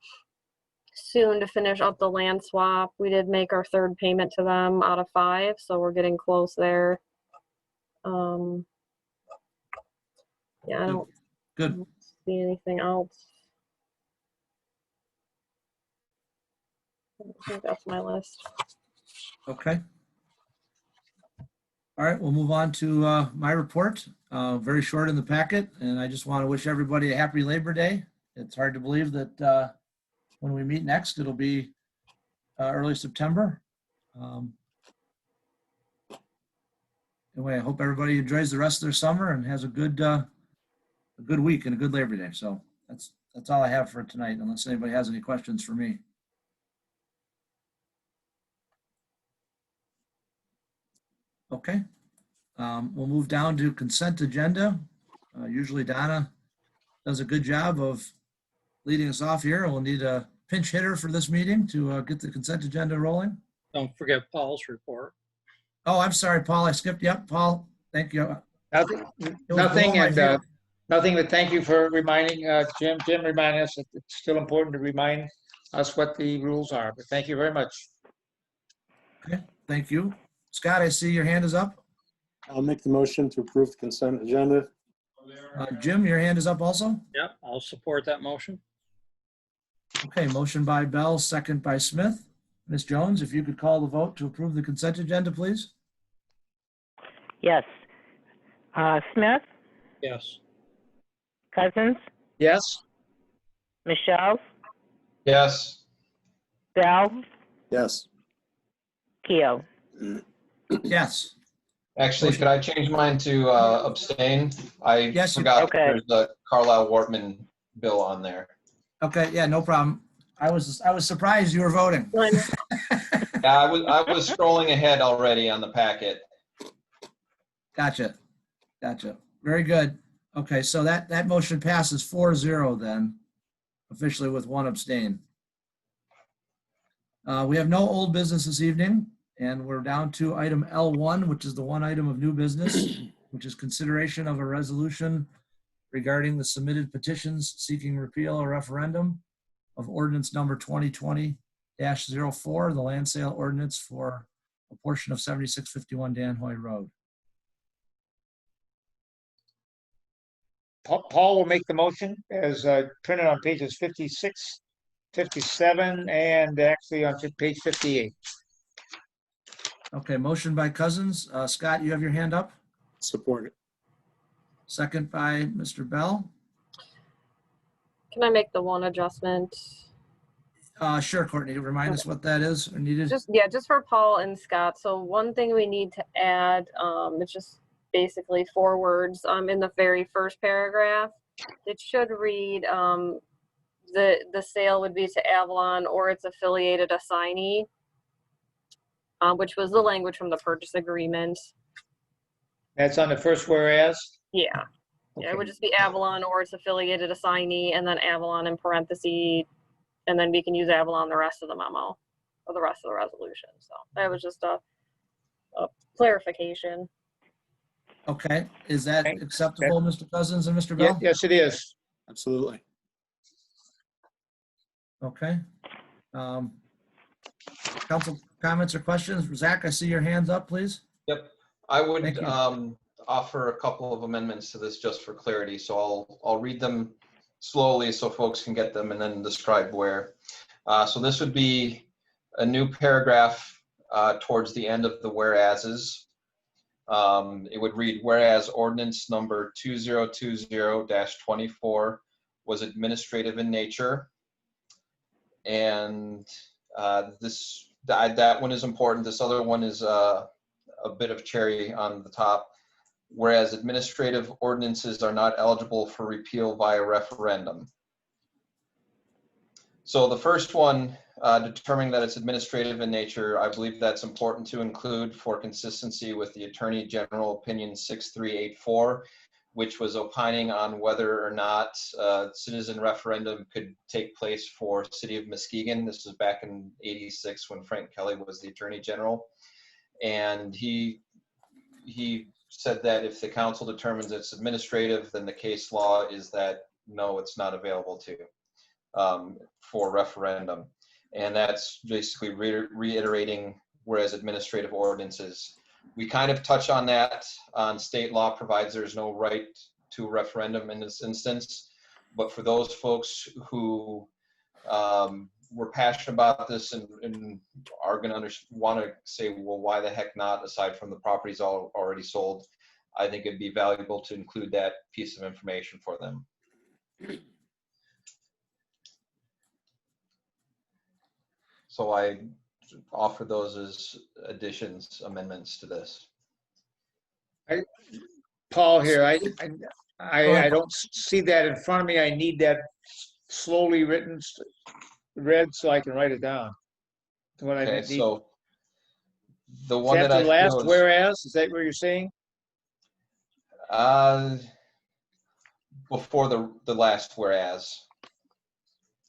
soon to finish up the land swap. We did make our 3rd payment to them out of 5, so we're getting close there. Yeah, I don't see anything else. I think that's my list. Okay. All right, we'll move on to my report. Very short in the packet, and I just want to wish everybody a happy Labor Day. It's hard to believe that when we meet next, it'll be early September. Anyway, I hope everybody enjoys the rest of their summer and has a good week and a good Labor Day. So that's all I have for tonight, unless anybody has any questions for me. Okay, we'll move down to consent agenda. Usually Donna does a good job of leading us off here. We'll need a pinch hitter for this meeting to get the consent agenda rolling. Don't forget Paul's report. Oh, I'm sorry, Paul. I skipped. Yep, Paul. Thank you. Nothing but thank you for reminding Jim reminding us that it's still important to remind us what the rules are. But thank you very much. Okay, thank you. Scott, I see your hand is up. I'll make the motion to approve the consent agenda. Jim, your hand is up also? Yep, I'll support that motion. Okay, motion by Bell, second by Smith. Ms. Jones, if you could call the vote to approve the consent agenda, please. Yes. Smith? Yes. Cousins? Yes. Michelle? Yes. Bell? Yes. Keo? Yes. Actually, could I change mine to abstain? I forgot there's the Carlisle Wortman bill on there. Okay, yeah, no problem. I was surprised you were voting. Yeah, I was scrolling ahead already on the packet. Gotcha. Very good. Okay, so that motion passes 4-0 then, officially with 1 abstain. We have no old business this evening, and we're down to item L1, which is the one item of new business, which is consideration of a resolution regarding the submitted petitions seeking repeal or referendum of ordinance number 2020-04, the land sale ordinance for a portion of 7651 Dan Hoy Road. Paul will make the motion as printed on pages 56 57 and actually on page 58. Okay, motion by Cousins. Scott, you have your hand up. Support it. Second by Mr. Bell. Can I make the one adjustment? Sure, Courtney, remind us what that is or needed. Just for Paul and Scott. So one thing we need to add, it's just basically 4 words in the very first paragraph. It should read, the sale would be to Avalon or its affiliated assignee, which was the language from the purchase agreement. That's on the first whereas? Yeah. Yeah, it would just be Avalon or its affiliated assignee, and then Avalon in parentheses, and then we can use Avalon the rest of the memo or the rest of the resolution. So that was just a clarification. Okay, is that acceptable, Mr. Cousins and Mr. Bell? Yes, it is. Absolutely. Okay. Council comments or questions? Zach, I see your hands up, please. Yep. I would Thank you. offer a couple of amendments to this just for clarity. So I'll read them slowly so folks can get them and then describe where. So this would be a new paragraph towards the end of the whereases. It would read, whereas ordinance number 2020-24 was administrative in nature. And that one is important. This other one is a bit of cherry on the top. Whereas administrative ordinances are not eligible for repeal via referendum. So the first one, determining that it's administrative in nature, I believe that's important to include for consistency with the Attorney General Opinion 6384, which was opining on whether or not citizen referendum could take place for City of Muskegon. This was back in '86 when Frank Kelly was the Attorney General. And he said that if the council determines it's administrative, then the case law is that no, it's not available to for referendum. And that's basically reiterating whereas administrative ordinances. We kind of touch on that on state law provides there's no right to a referendum in this instance. But for those folks who were passionate about this and are going to want to say, well, why the heck not, aside from the properties already sold, I think it'd be valuable to include that piece of information for them. So I offer those as amendments to this. Paul here, I don't see that in front of me. I need that slowly read so I can write it down. Okay, so the one that that the last whereas, is that what you're saying? Before the last whereas.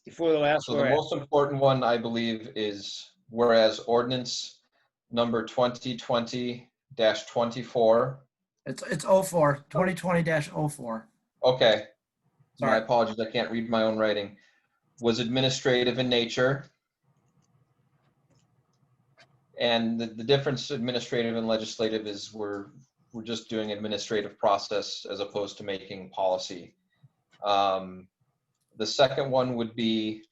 Before the last so whereas. The most important one, I believe, is whereas ordinance number 2020-24. It's 04, 2020-04. Okay. Sorry. My apologies, I can't read my own writing. Was administrative in nature. And the difference administrative and legislative is we're just doing administrative process as opposed to making policy. The second one would be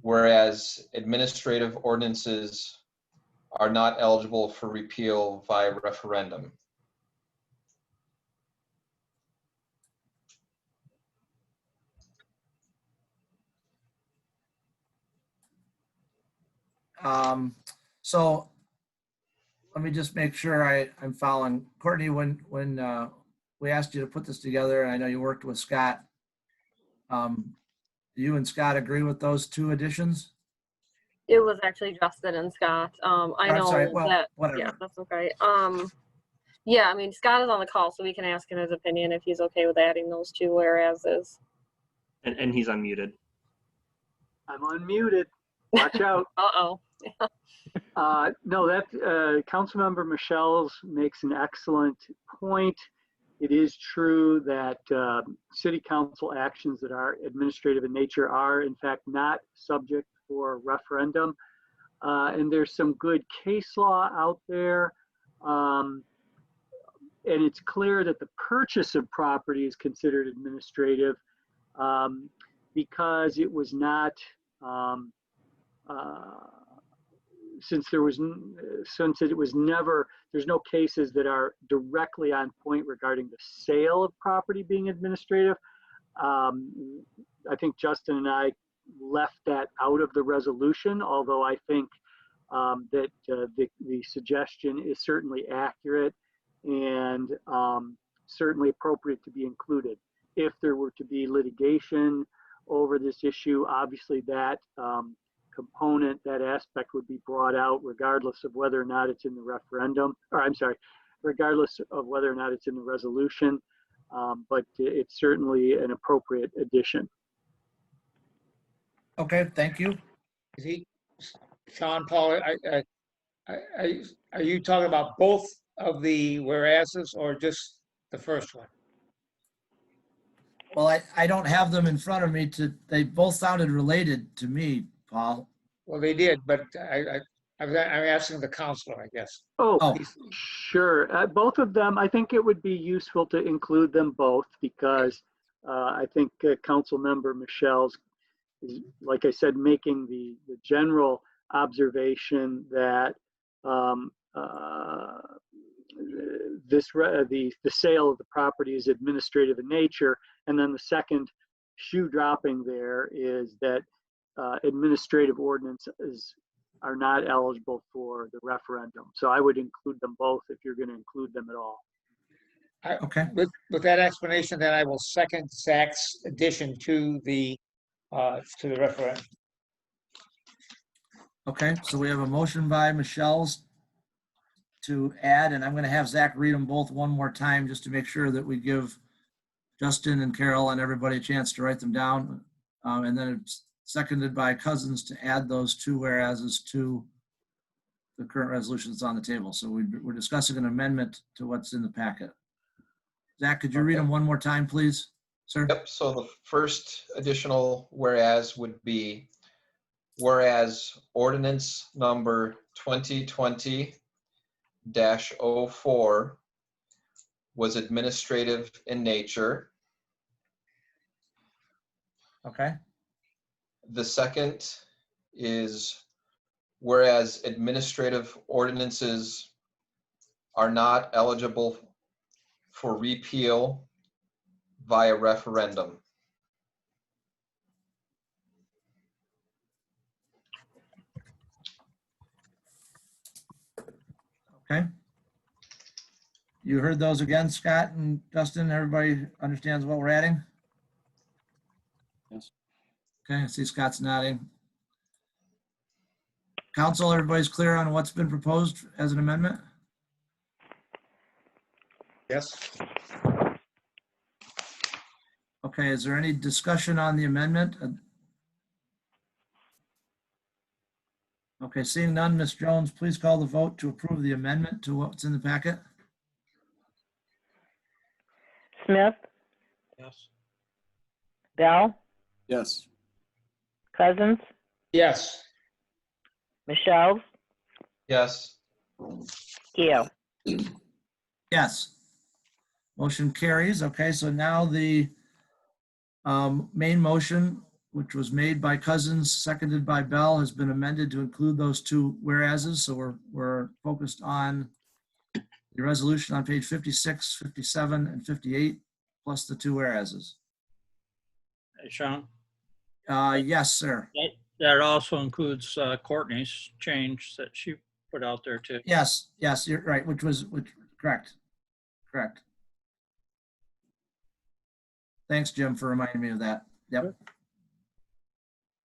whereas administrative ordinances are not eligible for repeal via referendum. So let me just make sure I'm following. Courtney, when we asked you to put this together, and I know you worked with Scott, you and Scott agree with those 2 additions? It was actually Justin and Scott. I know that. Whatever. Yeah, that's okay. Yeah, I mean, Scott is on the call, so we can ask him his opinion if he's okay with adding those 2 whereases. And he's unmuted. I'm unmuted. Watch out. Uh-oh. No, that Councilmember Michelle's makes an excellent point. It is true that city council actions that are administrative in nature are in fact not subject for referendum. And there's some good case law out there. And it's clear that the purchase of property is considered administrative because it was not since it was never, there's no cases that are directly on point regarding the sale of property being administrative. I think Justin and I left that out of the resolution, although I think that the suggestion is certainly accurate and certainly appropriate to be included. If there were to be litigation over this issue, obviously that component, that aspect would be brought out regardless of whether or not it's in the referendum, or I'm sorry, regardless of whether or not it's in the resolution, but it's certainly an appropriate addition. Okay, thank you. Is he, Sean Paul, are you talking about both of the whereases or just the first one? Well, I don't have them in front of me they both sounded related to me, Paul. Well, they did, but I'm asking the counselor, I guess. Oh, sure. Both of them, I think it would be useful to include them both because I think Council Member Michelle's is, like I said, making the general observation that the sale of the property is administrative in nature, and then the second shoe dropping there is that administrative ordinances are not eligible for the referendum. So I would include them both if you're going to include them at all. Okay. With that explanation, then I will second Zach's addition to the referendum. Okay, so we have a motion by Michelle's to add, and I'm going to have Zach read them both one more time just to make sure that we give Justin and Carol and everybody a chance to write them down. And then it's seconded by Cousins to add those two whereases to the current resolution that's on the table. So we're discussing an amendment to what's in the packet. Zach, could you read them one more time, please, sir? Yep, so the first additional whereas would be, whereas ordinance number 2020-04 was administrative in nature. Okay. The second is, whereas administrative ordinances are not eligible for repeal via referendum. Okay. You heard those again, Scott and Justin? Everybody understands what we're adding? Yes. Okay, I see Scott's nodding. Council, everybody's clear on what's been proposed as an amendment? Yes. Okay, is there any discussion on the amendment? Okay, seeing none, Ms. Jones, please call the vote to approve the amendment to what's in the packet. Smith, Yes. Bell, Yes. Cousins, Yes. Michelle, Yes. Keo. Yes. Motion carries. Okay, so now the main motion, which was made by Cousins, seconded by Bell, has been amended to include those two whereases. So we're focused on the resolution on page 56, 57, and 58, plus the two whereases. Hey, Sean, Yes, sir. that also includes Courtney's change that she put out there too. Yes, you're right, which correct. Thanks, Jim, for reminding me of that. Yep.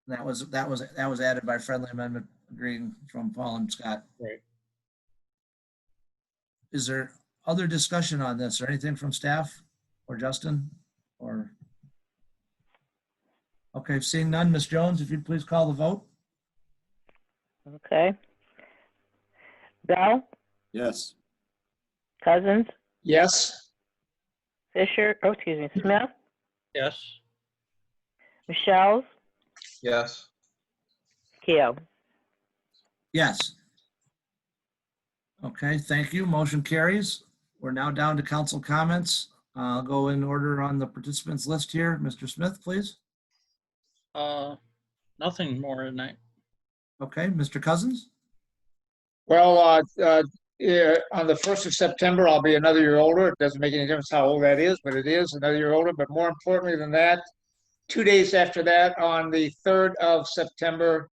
That was added by friendly amendment agreeing from Paul and Scott. Right. Is there other discussion on this or anything from staff or Justin or? Okay, seeing none, Ms. Jones, if you'd please call the vote. Okay. Bell, Yes. Cousins, Yes. Fisher, Smith, Yes. Michelle, Yes. Keo. Yes. Okay, thank you. Motion carries. We're now down to council comments. I'll go in order on the participants list here. Mr. Smith, please. Nothing more tonight. Okay, Mr. Cousins? Well, yeah, on the 1st of September, I'll be another year older. It doesn't make any difference how old that is, but it is another year older. But more importantly than that, 2 days after that, on the 3rd of September,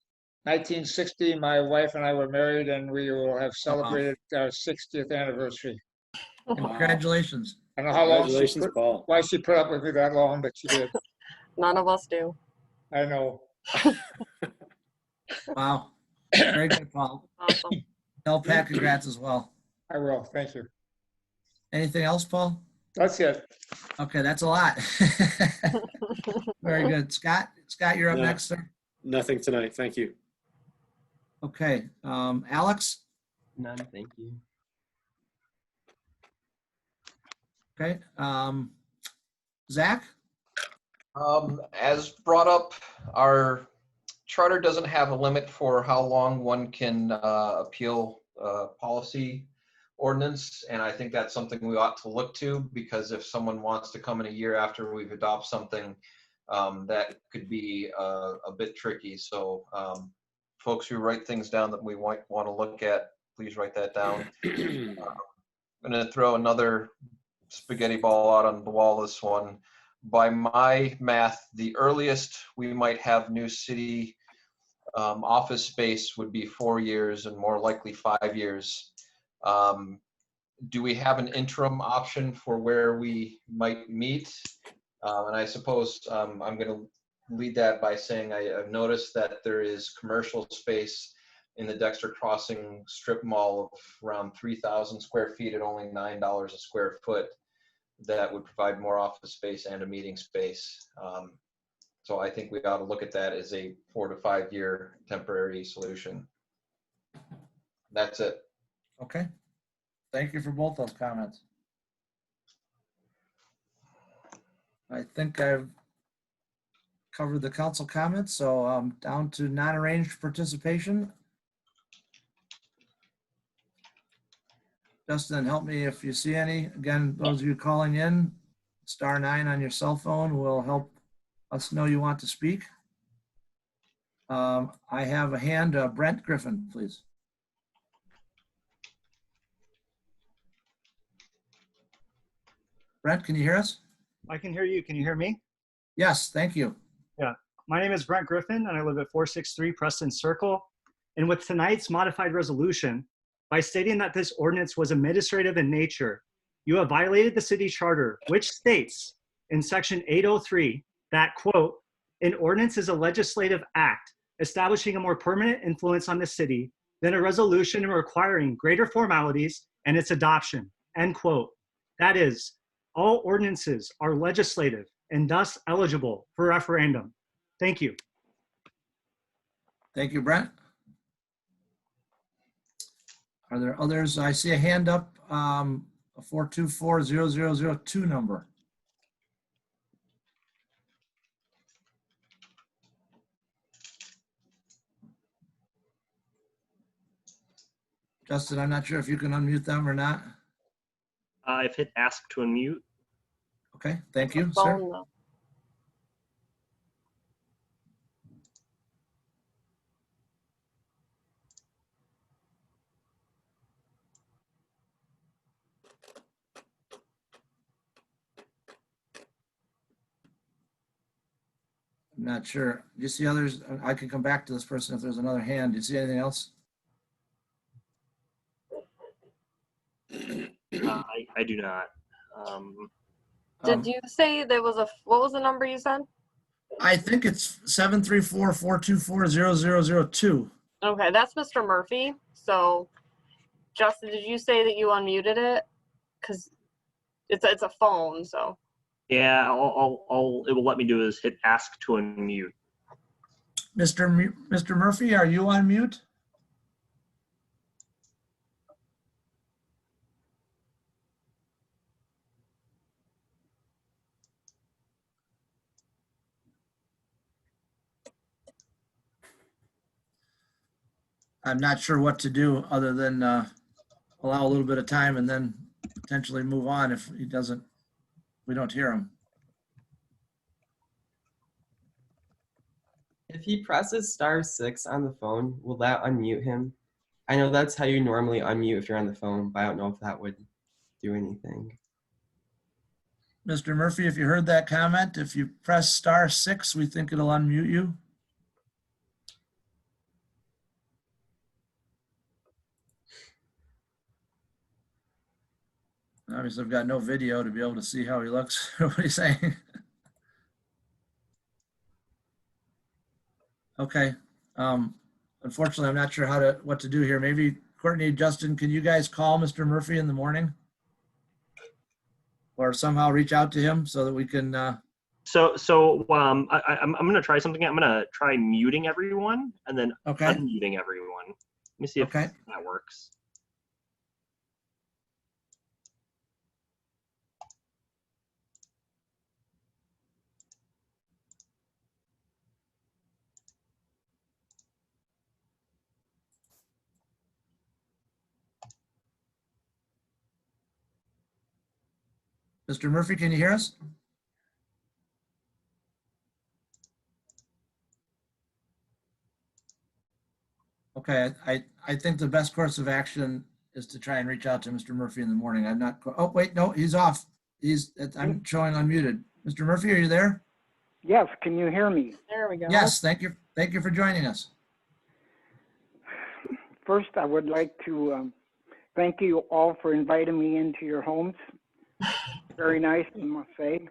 1960, my wife and I were married, and we will have celebrated our 60th anniversary. Congratulations. I don't know how long Congratulations, Paul. why she put up with me that long, but she did. None of us do. I know. Wow. Very good, Paul. Awesome. Tell Pat congrats as well. I will. Thank you. Anything else, Paul? That's it. Okay, that's a lot. Very good. Scott, you're up No. next, sir. Nothing tonight. Thank you. Okay, Alex? None, thank you. Okay, Zach? As brought up, our charter doesn't have a limit for how long one can appeal policy ordinance, and I think that's something we ought to look to, because if someone wants to come in a year after we've adopted something, that could be a bit tricky. So folks who write things down that we might want to look at, please write that down. I'm going to throw another spaghetti ball out on the wall, this one. By my math, the earliest we might have new city office space would be 4 years, and more likely 5 years. Do we have an interim option for where we might meet? And I suppose I'm going to lead that by saying I've noticed that there is commercial space in the Dexter Crossing strip mall of around 3,000 square feet at only $9 a square foot. That would provide more office space and a meeting space. So I think we ought to look at that as a 4 to 5 year temporary solution. That's it. Okay. Thank you for both those comments. I think I've covered the council comments, so I'm down to non-arranged participation. Justin, help me if you see any. Again, those of you calling in, *9 on your cell phone will help us know you want to speak. I have a hand, Brent Griffin, please. Brent, can you hear us? I can hear you. Can you hear me? Yes, thank you. Yeah. My name is Brent Griffin, and I live at 463 Preston Circle. And with tonight's modified resolution, by stating that this ordinance was administrative in nature, you have violated the city charter, which states in section 803 that, quote, an ordinance is a legislative act establishing a more permanent influence on the city than a resolution requiring greater formalities and its adoption, end quote. That is, all ordinances are legislative and thus eligible for referendum. Thank you. Thank you, Brent. Are there others? I see a hand up, a 424-0002 number. Justin, I'm not sure if you can unmute them or not. I've hit ask to unmute. Okay, thank you, sir. I'm not sure. Do you see others? I can come back to this person if there's another hand. Do you see anything else? I do not. Did you say there was what was the number you said? I think it's 734-424-0002. Okay, that's Mr. Murphy. So, Justin, did you say that you unmuted it? Because it's a phone, so. Yeah, all it will let me do is hit ask to unmute. Mr. Murphy, are you on mute? I'm not sure what to do other than allow a little bit of time and then potentially move on if he doesn't, we don't hear him. If he presses *6 on the phone, will that unmute him? I know that's how you normally unmute if you're on the phone, but I don't know if that would do anything. Mr. Murphy, if you heard that comment, if you press *6, we think it'll unmute you. Obviously, I've got no video to be able to see how he looks. What he's saying. Okay. Unfortunately, I'm not sure what to do here. Maybe Courtney, Justin, can you guys call Mr. Murphy in the morning? Or somehow reach out to him so that we can. I'm going to try something. I'm going to try muting everyone and then unmuting everyone. Let me see if that works. Mr. Murphy, can you hear us? Okay, I think the best course of action is to try and reach out to Mr. Murphy in the morning. I'm not, oh, wait, no, he's off. I'm showing unmuted. Mr. Murphy, are you there? Yes, can you hear me? There we go. Yes, thank you. Thank you for joining us. First, I would like to thank you all for inviting me into your homes. Very nice, I must say.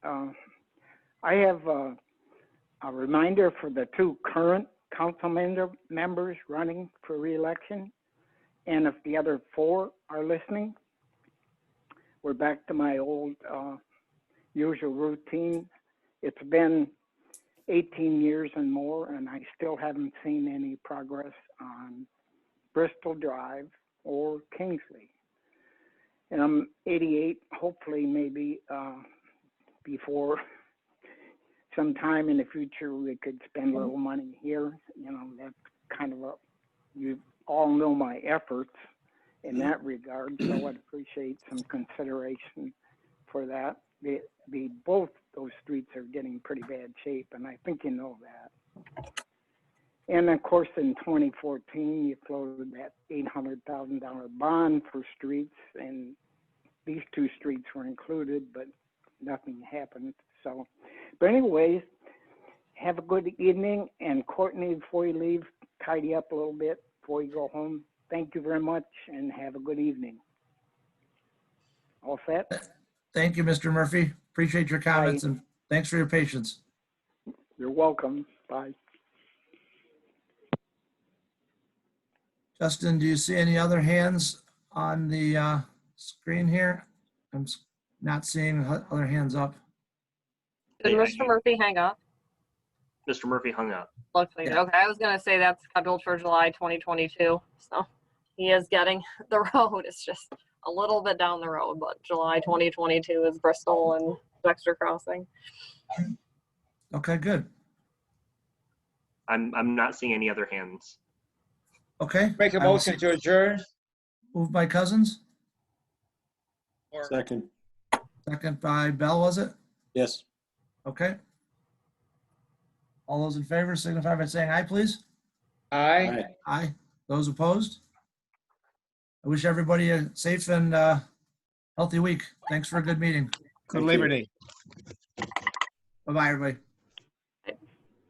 I have a reminder for the 2 current council members running for re-election. And if the other 4 are listening, we're back to my old usual routine. It's been 18 years and more, and I still haven't seen any progress on Bristol Drive or Kingsley. And I'm 88, hopefully maybe before sometime in the future we could spend a little money here. You know, that's kind of you all know my efforts in that regard, so I'd appreciate some consideration for that. Both those streets are getting pretty bad shape, and I think you know that. And of course, in 2014, you floated that $800,000 bond for streets, and these 2 streets were included, but nothing happened. So, but anyways, have a good evening. And Courtney, before you leave, tidy up a little bit before you go home. Thank you very much, and have a good evening. All set? Thank you, Mr. Murphy. Appreciate your comments. Bye. And thanks for your patience. You're welcome. Bye. Justin, do you see any other hands on the screen here? I'm not seeing other hands up. Did Mr. Murphy hang up? Mr. Murphy hung up. Looks like it. Okay, I was going to say that's scheduled for July 2022. So he is getting the road. It's just a little bit down the road, but July 2022 is Bristol and Dexter Crossing. Okay, good. I'm not seeing any other hands. Okay. Make a motion to adjourn. Moved by Cousins. Second. Second by Bell, was it? Yes. Okay. All those in favor signify by saying aye, please. Aye. Aye. Those opposed? I wish everybody a safe and healthy week. Thanks for a good meeting. Good Liberty. Bye-bye, everybody.